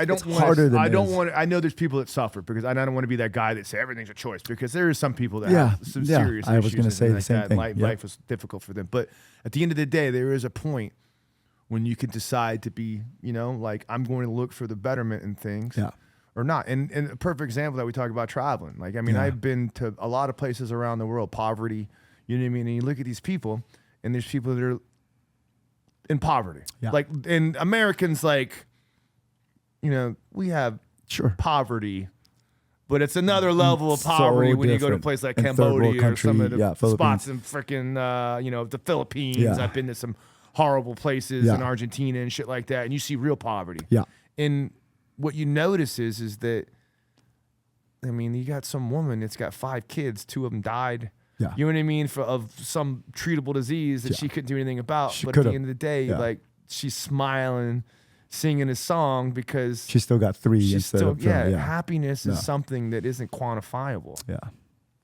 don't want. I know there's people that suffer because I don't want to be that guy that say everything's a choice, because there is some people that have some serious issues. I was going to say the same thing. Life is difficult for them. But at the end of the day, there is a point when you can decide to be, like, I'm going to look for the betterment in things. Yeah. Or not. And a perfect example that we talk about traveling. Like, I mean, I've been to a lot of places around the world, poverty, you know what I mean? And you look at these people, and there's people that are in poverty. Yeah. Like, and Americans, like, we have Sure. poverty, but it's another level of poverty So when you go to a different. place like In third world Cambodia or some of country, the Philippines. spots in freaking, the Philippines. Yeah. I've been to some horrible places Yeah. in Argentina and shit like that, and you see real poverty. Yeah. And what you notice is that, I mean, you got some woman that's got 5 kids, 2 of them died. Yeah. You know what I mean? Of some treatable disease that she couldn't do anything about. She but could've. at the end of the day, Yeah. like, she's smiling, singing a song because She still got 3 she's instead still, of happiness is Yeah. something that isn't quantifiable. Yeah.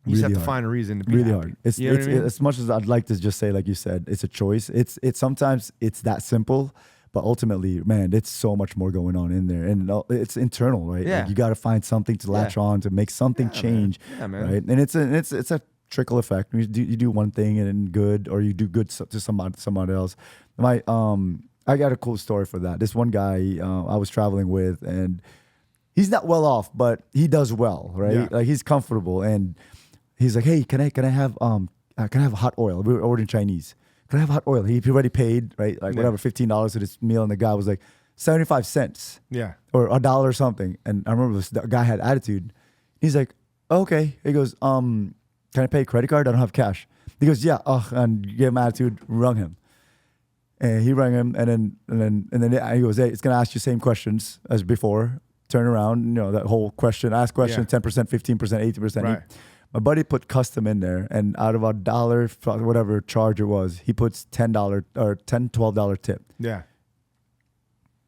You just have Really to hard. find a reason to be Really happy. hard. It's, You know what I mean? as much as I'd like to just say, like you said, it's a choice. It's sometimes it's that simple, but ultimately, man, it's so much more going on in there, and it's internal, right? Yeah. Like you got to find something to latch on to make something change, Yeah, man. right? And it's a trickle effect. You do one thing and then good, or you do good to somebody else. I got a cool story for that. This one guy I was traveling with, and he's not well off, but he does well, right? Yeah. Like he's comfortable, and he's like, "Hey, can I have hot oil?" We were ordering Chinese. Can I have hot oil? He already paid, right? Like whatever, $15 for this meal, and the guy was like 75 cents, Yeah. or $1 or something. And I remember the guy had attitude. He's like, "Okay." He goes, "Can I pay credit card? I don't have cash." He goes, "Yeah." And gave him attitude, rung him. And he rang him, and then he goes, "Hey, it's gonna ask you same questions as before. Turn around, that whole question, ask question, 10%, 15%, 80%. Right. My buddy put custom in there, and out of $1, whatever charge it was, he puts $10 or $12 tip. Yeah.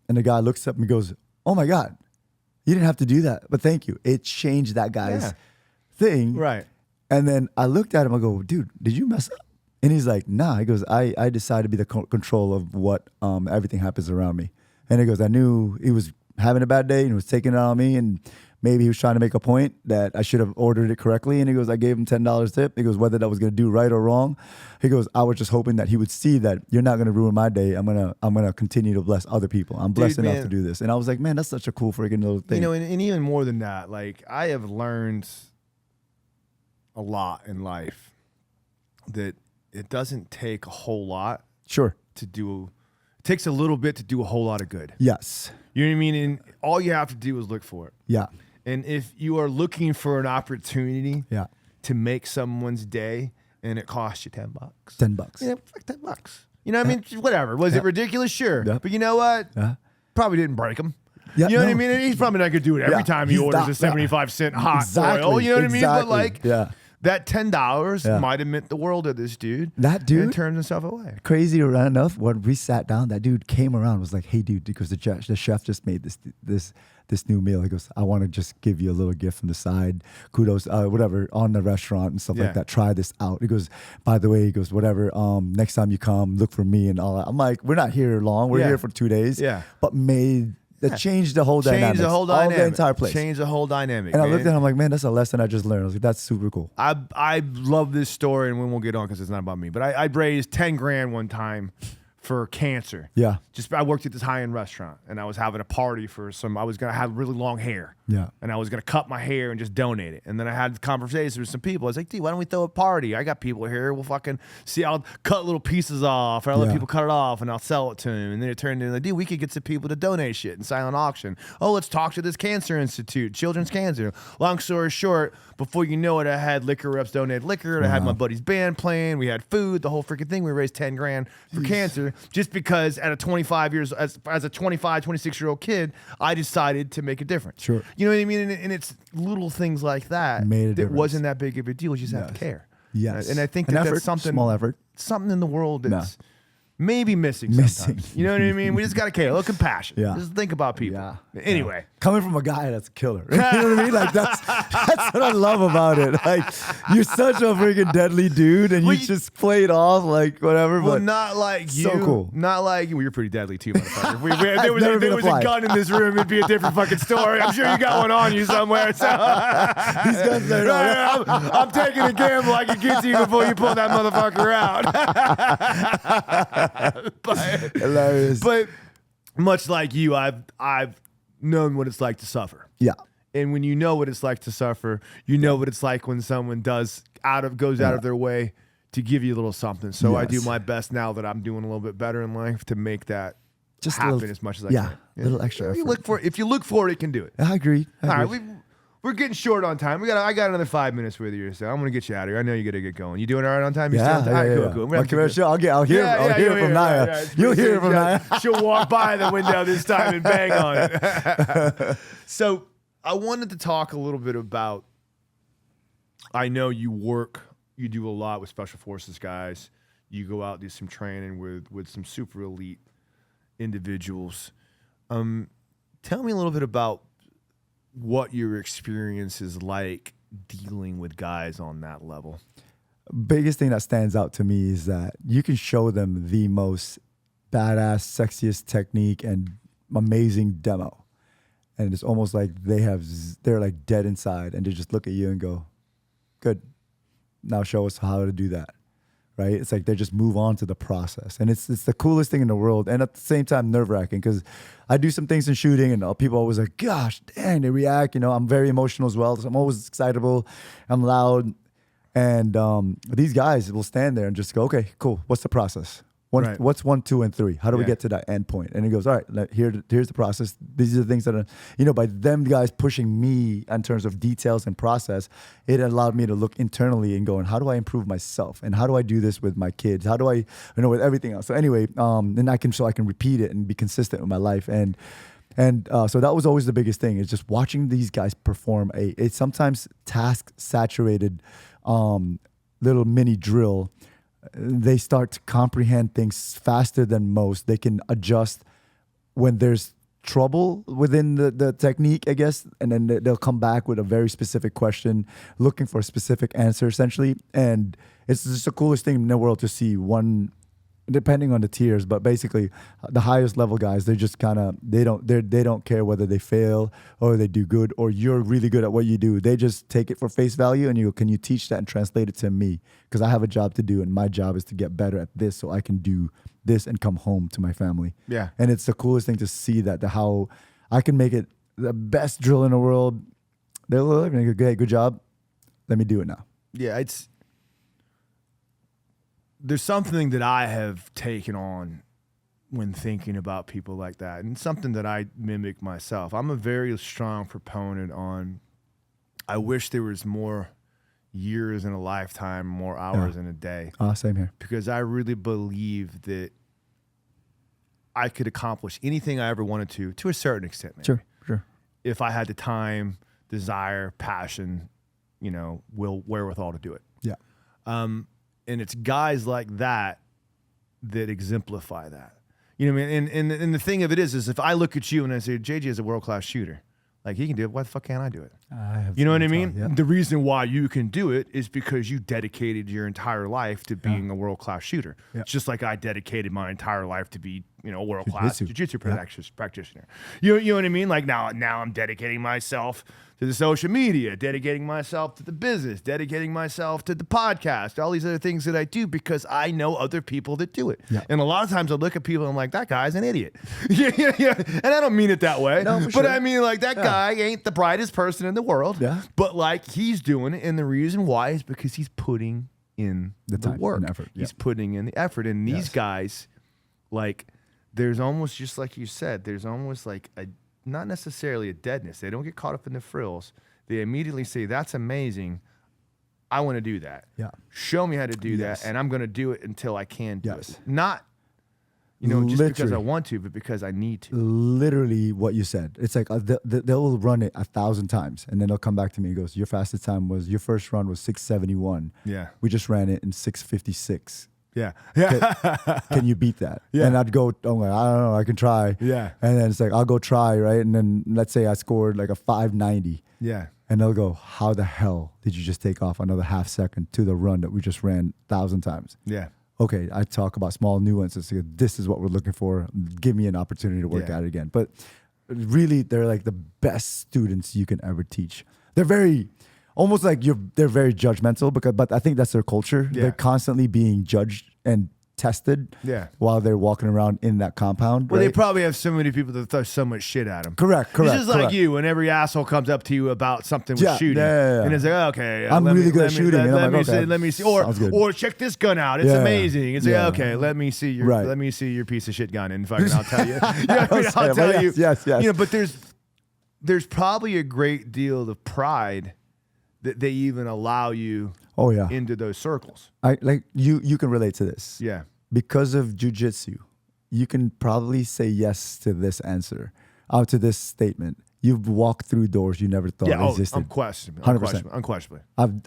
And the guy looks up and goes, "Oh my God, you didn't have to do that, but thank you." It changed that guy's thing. Right. And then I looked at him, I go, "Dude, did you mess up?" And he's like, "Nah." He goes, I decided to be the control of what everything happens around me. And he goes, "I knew he was having a bad day and was taking it on me, and maybe he was trying to make a point that I should have ordered it correctly." And he goes, "I gave him $10 tip." He goes, "Whether that was going to do right or wrong," he goes, "I was just hoping that he would see that you're not going to ruin my day. I'm gonna continue to bless other people. I'm blessed enough to do this." And I was like, man, that's such a cool freaking little thing. And even more than that, like, I have learned a lot in life that it doesn't take a whole lot Sure. to do. It takes a little bit to do a whole lot of good. Yes. You know what I mean? And all you have to do is look for it. Yeah. And if you are looking for an opportunity Yeah. to make someone's day and it costs you $10, $10. yeah, fuck $10. You know what I mean? Whatever. Was it ridiculous? Sure. Yeah. But you know what? Yeah. Probably didn't break him. Yeah, You know what I no. mean? And he's probably not going to do it every Yeah, time he he's orders not- a 75-cent hot Exactly, oil. You know what I mean? But exactly. like, Yeah. that $10 Yeah. might have meant the world to this dude. That dude- And turned himself away. Crazy enough, when we sat down, that dude came around, was like, "Hey, dude," because the chef just made this new meal. He goes, "I want to just give you a little gift from the side. Kudos, whatever, on the restaurant and stuff Yeah. like that. Try this out." He goes, "By the way," he goes, "whatever, next time you come, look for me and all that." I'm like, "We're not here long. We're Yeah. here for 2 days." Yeah. But that changed the whole dynamic. Change the whole dynamic. All the entire place. Change the whole dynamic. And I man. looked at him like, man, that's a lesson I just learned. I was like, that's super cool. I love this story, and we won't get on because it's not about me. But I raised 10 grand one time for cancer. Yeah. I worked at this high-end restaurant, and I was having a party for I was gonna have really long hair. Yeah. And I was gonna cut my hair and just donate it. And then I had conversations with some people. I was like, dude, why don't we throw a party? I got people here. We'll fucking see. I'll cut little pieces off, or I'll let Yeah. people cut it off, and I'll sell it to them. And then it turned into like, dude, we could get some people to donate shit in silent auction. Oh, let's talk to this cancer institute, children's cancer. Long story short, before you know it, I had liquor reps donate liquor. I had my buddy's band playing. We had food, the whole freaking thing. We raised 10 grand for cancer just because at a 25 years, as a 25, 26-year-old kid, I decided to make a difference. Sure. You know what I mean? And it's little things like that Made a that difference. wasn't that big of a deal. You just have to care. Yes. And I think An that effort, that's something, small effort. something in the world that's maybe missing sometimes. You know what I mean? We just got to care. A little compassion. Yeah. Just think about people. Yeah. Anyway. Coming from a guy that's a killer. You know what I mean? Like that's what I love about it. Like you're such a freaking deadly dude and Well, you just play it off like whatever. Well, but not like you. so cool. Not like you. Well, you're pretty deadly too, motherfucker. If there never was been a applied. gun in this room, it'd be a different fucking story. I'm sure you got one on you somewhere. So these guns are I'm taking a gamble I can get to you before you pull that motherfucker out. hilarious. But much like you, I've known what it's like to suffer. Yeah. And when you know what it's like to suffer, you know what it's like when someone goes out of their way to give you a little something. So I do Yes. my best now that I'm doing a little bit better in life to make that Just a happen little- as much as I yeah, can. a little extra You effort. look for it. If you look for it, it can do it. I agree. All right, we're getting short on time. I got another 5 minutes with you, so I'm gonna get you out of here. I know you gotta get going. You doing all right on time? You Yeah, still on time? yeah, All right, yeah. cool. We're Okay, having sure, I'll hear you'll from Naya. Yeah, You'll hear from Naya. She'll walk by the window this time and bang on it. So I wanted to talk a little bit about. I know you do a lot with special forces guys. You go out, do some training with some super elite individuals. Tell me a little bit about what your experience is like dealing with guys on that level. Biggest thing that stands out to me is that you can show them the most badass, sexiest technique and amazing demo. And it's almost like they're like dead inside and they just look at you and go, good, now show us how to do that. Right? It's like they just move on to the process. And it's the coolest thing in the world. And at the same time, nerve-wracking because I do some things in shooting and people always like, gosh, dang, they react. I'm very emotional as well. So I'm always excitable. I'm loud. And these guys will stand there and just go, okay, cool. What's the process? Right. What's 1, 2, and 3? How do we get to that end point? And he goes, all right, here's the process. These are the things that are, by them guys pushing me in terms of details and process, it allowed me to look internally and going, how do I improve myself? And how do I do this with my kids? How do I, with everything else? So anyway, and I can repeat it and be consistent with my life. And so that was always the biggest thing is just watching these guys perform a sometimes task saturated little mini drill. They start to comprehend things faster than most. They can adjust when there's trouble within the technique, I guess, and then they'll come back with a very specific question, looking for a specific answer, essentially. And it's just the coolest thing in the world to see one, depending on the tiers, but basically the highest level guys, they're just kind of, they don't care whether they fail or they do good or you're really good at what you do. They just take it for face value and can you teach that and translate it to me? Because I have a job to do and my job is to get better at this so I can do this and come home to my family. Yeah. And it's the coolest thing to see how I can make it the best drill in the world. They're like, okay, good job. Let me do it now. Yeah, there's something that I have taken on when thinking about people like that, and something that I mimic myself. I'm a very strong proponent on, I wish there was more years in a lifetime, more hours in a day. Same here. Because I really believe that I could accomplish anything I ever wanted to a certain extent. Maybe. Sure. If I had the time, desire, passion, wherewithal to do it. Yeah. And it's guys like that exemplify that. You know what I mean? And the thing of it is if I look at you and I say, JJ is a world-class shooter, like he can do it, why the fuck can't I do it? You know what I mean? Yeah. The reason why you can do it is because you dedicated your entire life to being a world-class shooter. Yeah. It's just like I dedicated my entire life to be, a world-class jiu-jitsu Yeah. practitioner. You know what I mean? Like now I'm dedicating myself to the social media, dedicating myself to the business, dedicating myself to the podcast, all these other things that I do because I know other people that do it. Yeah. And a lot of times I look at people and I'm like, that guy's an idiot. yeah. And I don't mean it that way. No, for but sure. I mean like that guy ain't the brightest person in the world. Yeah. But like he's doing it, and the reason why is because he's putting in the time work. and effort. He's Yep. putting in the effort. And these Yes. guys, like, there's almost, just like you said, there's almost like not necessarily a deadness. They don't get caught up in the frills. They immediately say, that's amazing. I want to do that. Yeah. Show me how to do Yes. that, and I'm going to do it until I can do Yes. it. Not, just because I Literally. want to, but because I need to. Literally what you said. It's like they'll run it 1,000 times and then they'll come back to me and goes, your fastest time was, your first run was 671. Yeah. We just ran it in 656. Yeah. Can you beat that? Yeah. And I'd go, oh my, I don't know, I can try. Yeah. And then it's like, I'll go try, right? And then let's say I scored like a 590. Yeah. And they'll go, how the hell did you just take off another half second to the run that we just ran 1,000 times? Yeah. Okay, I talk about small nuances. This is what we're looking for. Give me an opportunity to work Yeah. at it again. But really, they're like the best students you can ever teach. They're very, almost like they're very judgmental, but I think that's their culture. Yeah. They're constantly being judged and tested Yeah. while they're walking around in that compound. Well, right? they probably have so many people that throw so much shit at them. Correct. It's just like correct. you, when every asshole comes up to you about something with Yeah, shooting, yeah. and it's like, okay, I'm really good at shooting, and I'm let like, me okay, see, let me see, sounds good. or check this gun out, it's Yeah, amazing. It's yeah. like, okay, let me see your, Right. let me see your piece of shit gun, and fucking, I'll tell you, I'll tell you, Yes. you know. But there's probably a great deal of pride that they even allow you Oh yeah. into those circles. I like you can relate to this. Yeah. Because of jujitsu, you can probably say yes to this answer, to this statement. You've walked through doors you never thought existed. Unquestionably. I've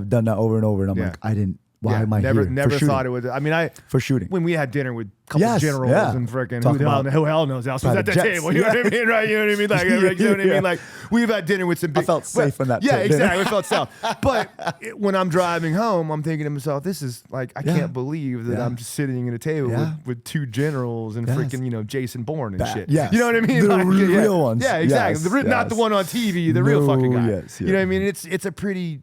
done that over and over, and I'm Yeah. like, I didn't. Why am I never, here? Never For thought shooting. it would. I mean, For shooting. when we had dinner with a couple Yes, generals yeah. and freaking Talk who about the hell knows else was at private the jets. table. You know what I mean? Right? You know what I mean? Like, you know what I mean? Yeah. Like, we've had dinner with some big. I felt safe on that Yeah, table. exactly. I felt safe. But when I'm driving home, I'm thinking to myself, this is like, I can't believe that Yeah. I'm just sitting at a table with two generals and Yes. freaking, Jason Bourne and shit. Yes. You know what I mean? The Like, real ones. Yeah, exactly. Yes, Not the yes. one on TV, the real fucking guy. Yes, You know what I mean? It's a pretty.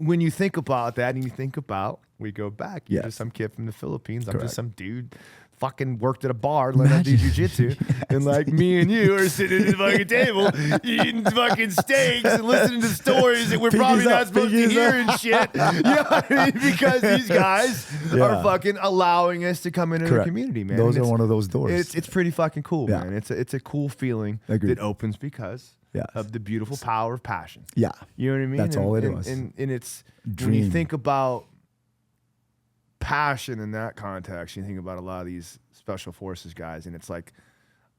When you think about that and you think about, we go back, you're Yes. just some kid from the Philippines. I'm Correct. just some dude fucking worked at a bar learning how to do jujitsu. And like me and you are sitting at the fucking table eating fucking steaks and listening to stories that we're probably not supposed to hear and shit. You know what I mean? Because these guys are fucking allowing us to come into their Correct. community, man. Those And are one of those doors. It's pretty fucking cool, Yeah. man. It's a cool feeling Agreed. that opens because Yes. of the beautiful power of passion. Yeah. You know what I mean? That's all it and, was. And it's when you Dream. think about passion in that context, you think about a lot of these special forces guys, and it's like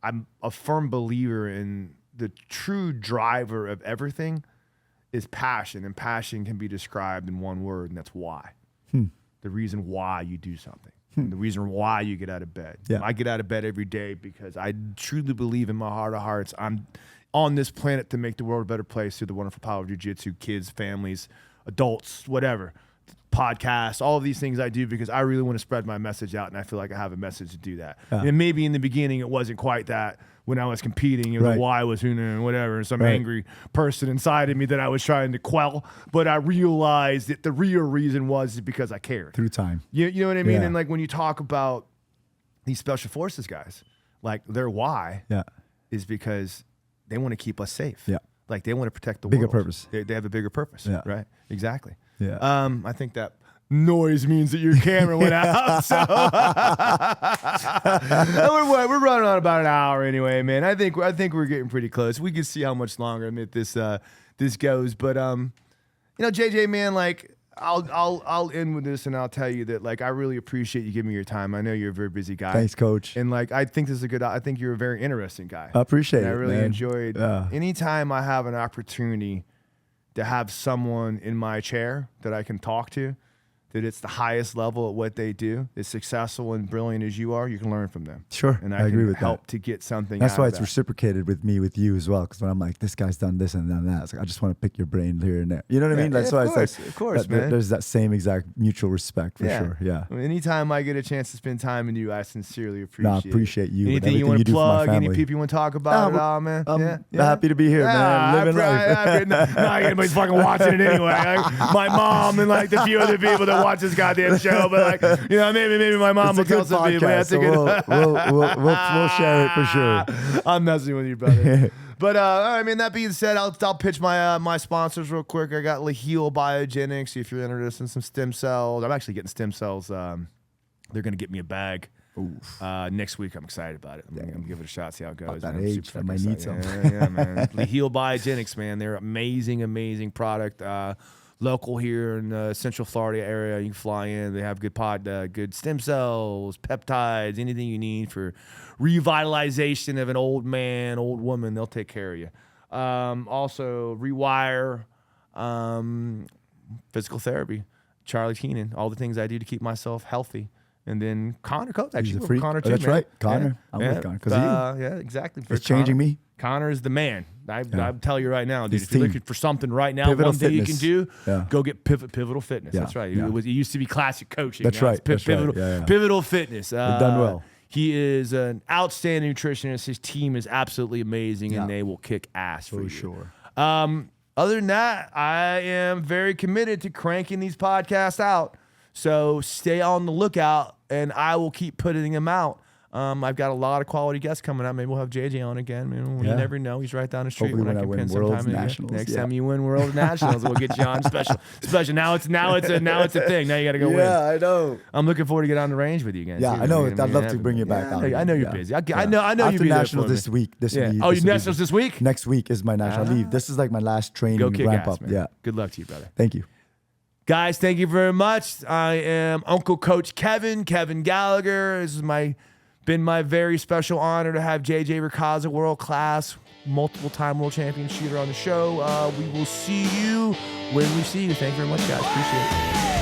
I'm a firm believer in the true driver of everything is passion, and passion can be described in one word, and that's why. The reason why you do something. The reason why you get out of bed. Yeah. I get out of bed every day because I truly believe in my heart of hearts I'm on this planet to make the world a better place through the wonderful power of jiu-jitsu, kids, families, adults, whatever, podcasts, all of these things I do because I really want to spread my message out, and I feel like I have a message to do that. Yeah. And maybe in the beginning it wasn't quite that when I was competing, the why was whatever, some angry person inside of me that I was trying to quell, but I realized that the real reason was because I cared. Through time. You know what I mean? Yeah. And like when you talk about these special forces guys, like their why Yeah. is because they want to keep us safe. Yeah. Like they want to protect the Bigger world. purpose. They have a bigger purpose. Yeah. Right. Exactly. Yeah. I think that noise means that your camera went out. So we're running on about an hour anyway, man. I think we're getting pretty close. We can see how much longer this goes. But JJ, man, like I'll end with this, and I'll tell you that like I really appreciate you giving me your time. I know you're a very busy guy. Thanks, Coach. And like I think this is a good. I think you're a very interesting guy. I appreciate And it. I really man. enjoyed. Yeah. Anytime I have an opportunity to have someone in my chair that I can talk to, that it's the highest level at what they do, as successful and brilliant as you are, you can learn from them. Sure. And I agree with help that. to get something. That's out why of it's that. reciprocated with me, with you as well. Because when I'm like, this guy's done this and done that, it's like, I just want to pick your brain here and there. You know what I mean? That's why it's like, of course, man. There's that same exact mutual respect for sure. Yeah. I mean, anytime I get a chance to spend time with you, I sincerely appreciate. No, I appreciate you. and Anything you everything want to do for my plug? Any family. people you want to talk about No, at all, man? I'm happy to be here, man. Living life. Not anybody's fucking watching it anyway. My mom and like the few other people that watch this goddamn show, but like, maybe my mom will It's a tell good some people. podcast, so we'll share it for sure. I'm messing with you, brother. But I mean, that being said, I'll pitch my sponsors real quick. I got Laheel Biogenics. If you're interested in some stem cells, I'm actually getting stem cells. They're gonna get me a bag. Next week. I'm excited about it. I'm gonna give it a shot, see how it goes. That man. I'm age, super I might fucking need excited. Yeah, man. Laheel Biogenics, man. They're amazing product. Local here in the Central Florida area. You can fly in. They have good stem cells, peptides, anything you need for revitalization of an old man, old woman. They'll take care of you. Also, Rewire, physical therapy, Charlie Keenan, all the things I do to keep myself healthy. And then Connor Coates, actually, He's a freak. Connor too, That's man. right, Connor. I'm with Connor because of you. Yeah, exactly. It's changing me. Connor is the man. I tell you right now, dude. His If you're team. looking for something right now, Pivotal one thing you can Fitness. do, go get Pivotal Fitness. Yeah, That's right. yeah. It used to be Classic Coaching. That's Now right, it's that's right. Pivotal, Yeah, yeah. Pivotal Fitness. They've done well. He is an outstanding nutritionist. His team is absolutely amazing, and they will kick ass for you. sure. Other than that, I am very committed to cranking these podcasts out. So stay on the lookout, and I will keep putting them out. I've got a lot of quality guests coming up. Maybe we'll have JJ on again. You never know. He's right down the street. Hopefully when I when I can win pin World sometime in the year. Nationals, Next yeah. time you win World Nationals, we'll get you on special. Now it's a thing. Now you got to go win. Yeah, I know. I'm looking forward to get on the range with you again. Yeah, too. I know. You I'd love to bring you back out. I know you're Yeah. busy. Yeah. I know After you'll be Nationals there this week. This will be. Oh, this you will be Nationals this week? Next week is my national leave. This is like my last training Go kick ramp ass, up. man. Yeah. Good luck to you, brother. Thank you. Guys, thank you very much. I am Uncle Coach Kevin Gallagher. This is been my very special honor to have JJ Racaza, world class, multiple-time world champion shooter on the show. We will see you when we see you. Thank you very much, guys. Appreciate it.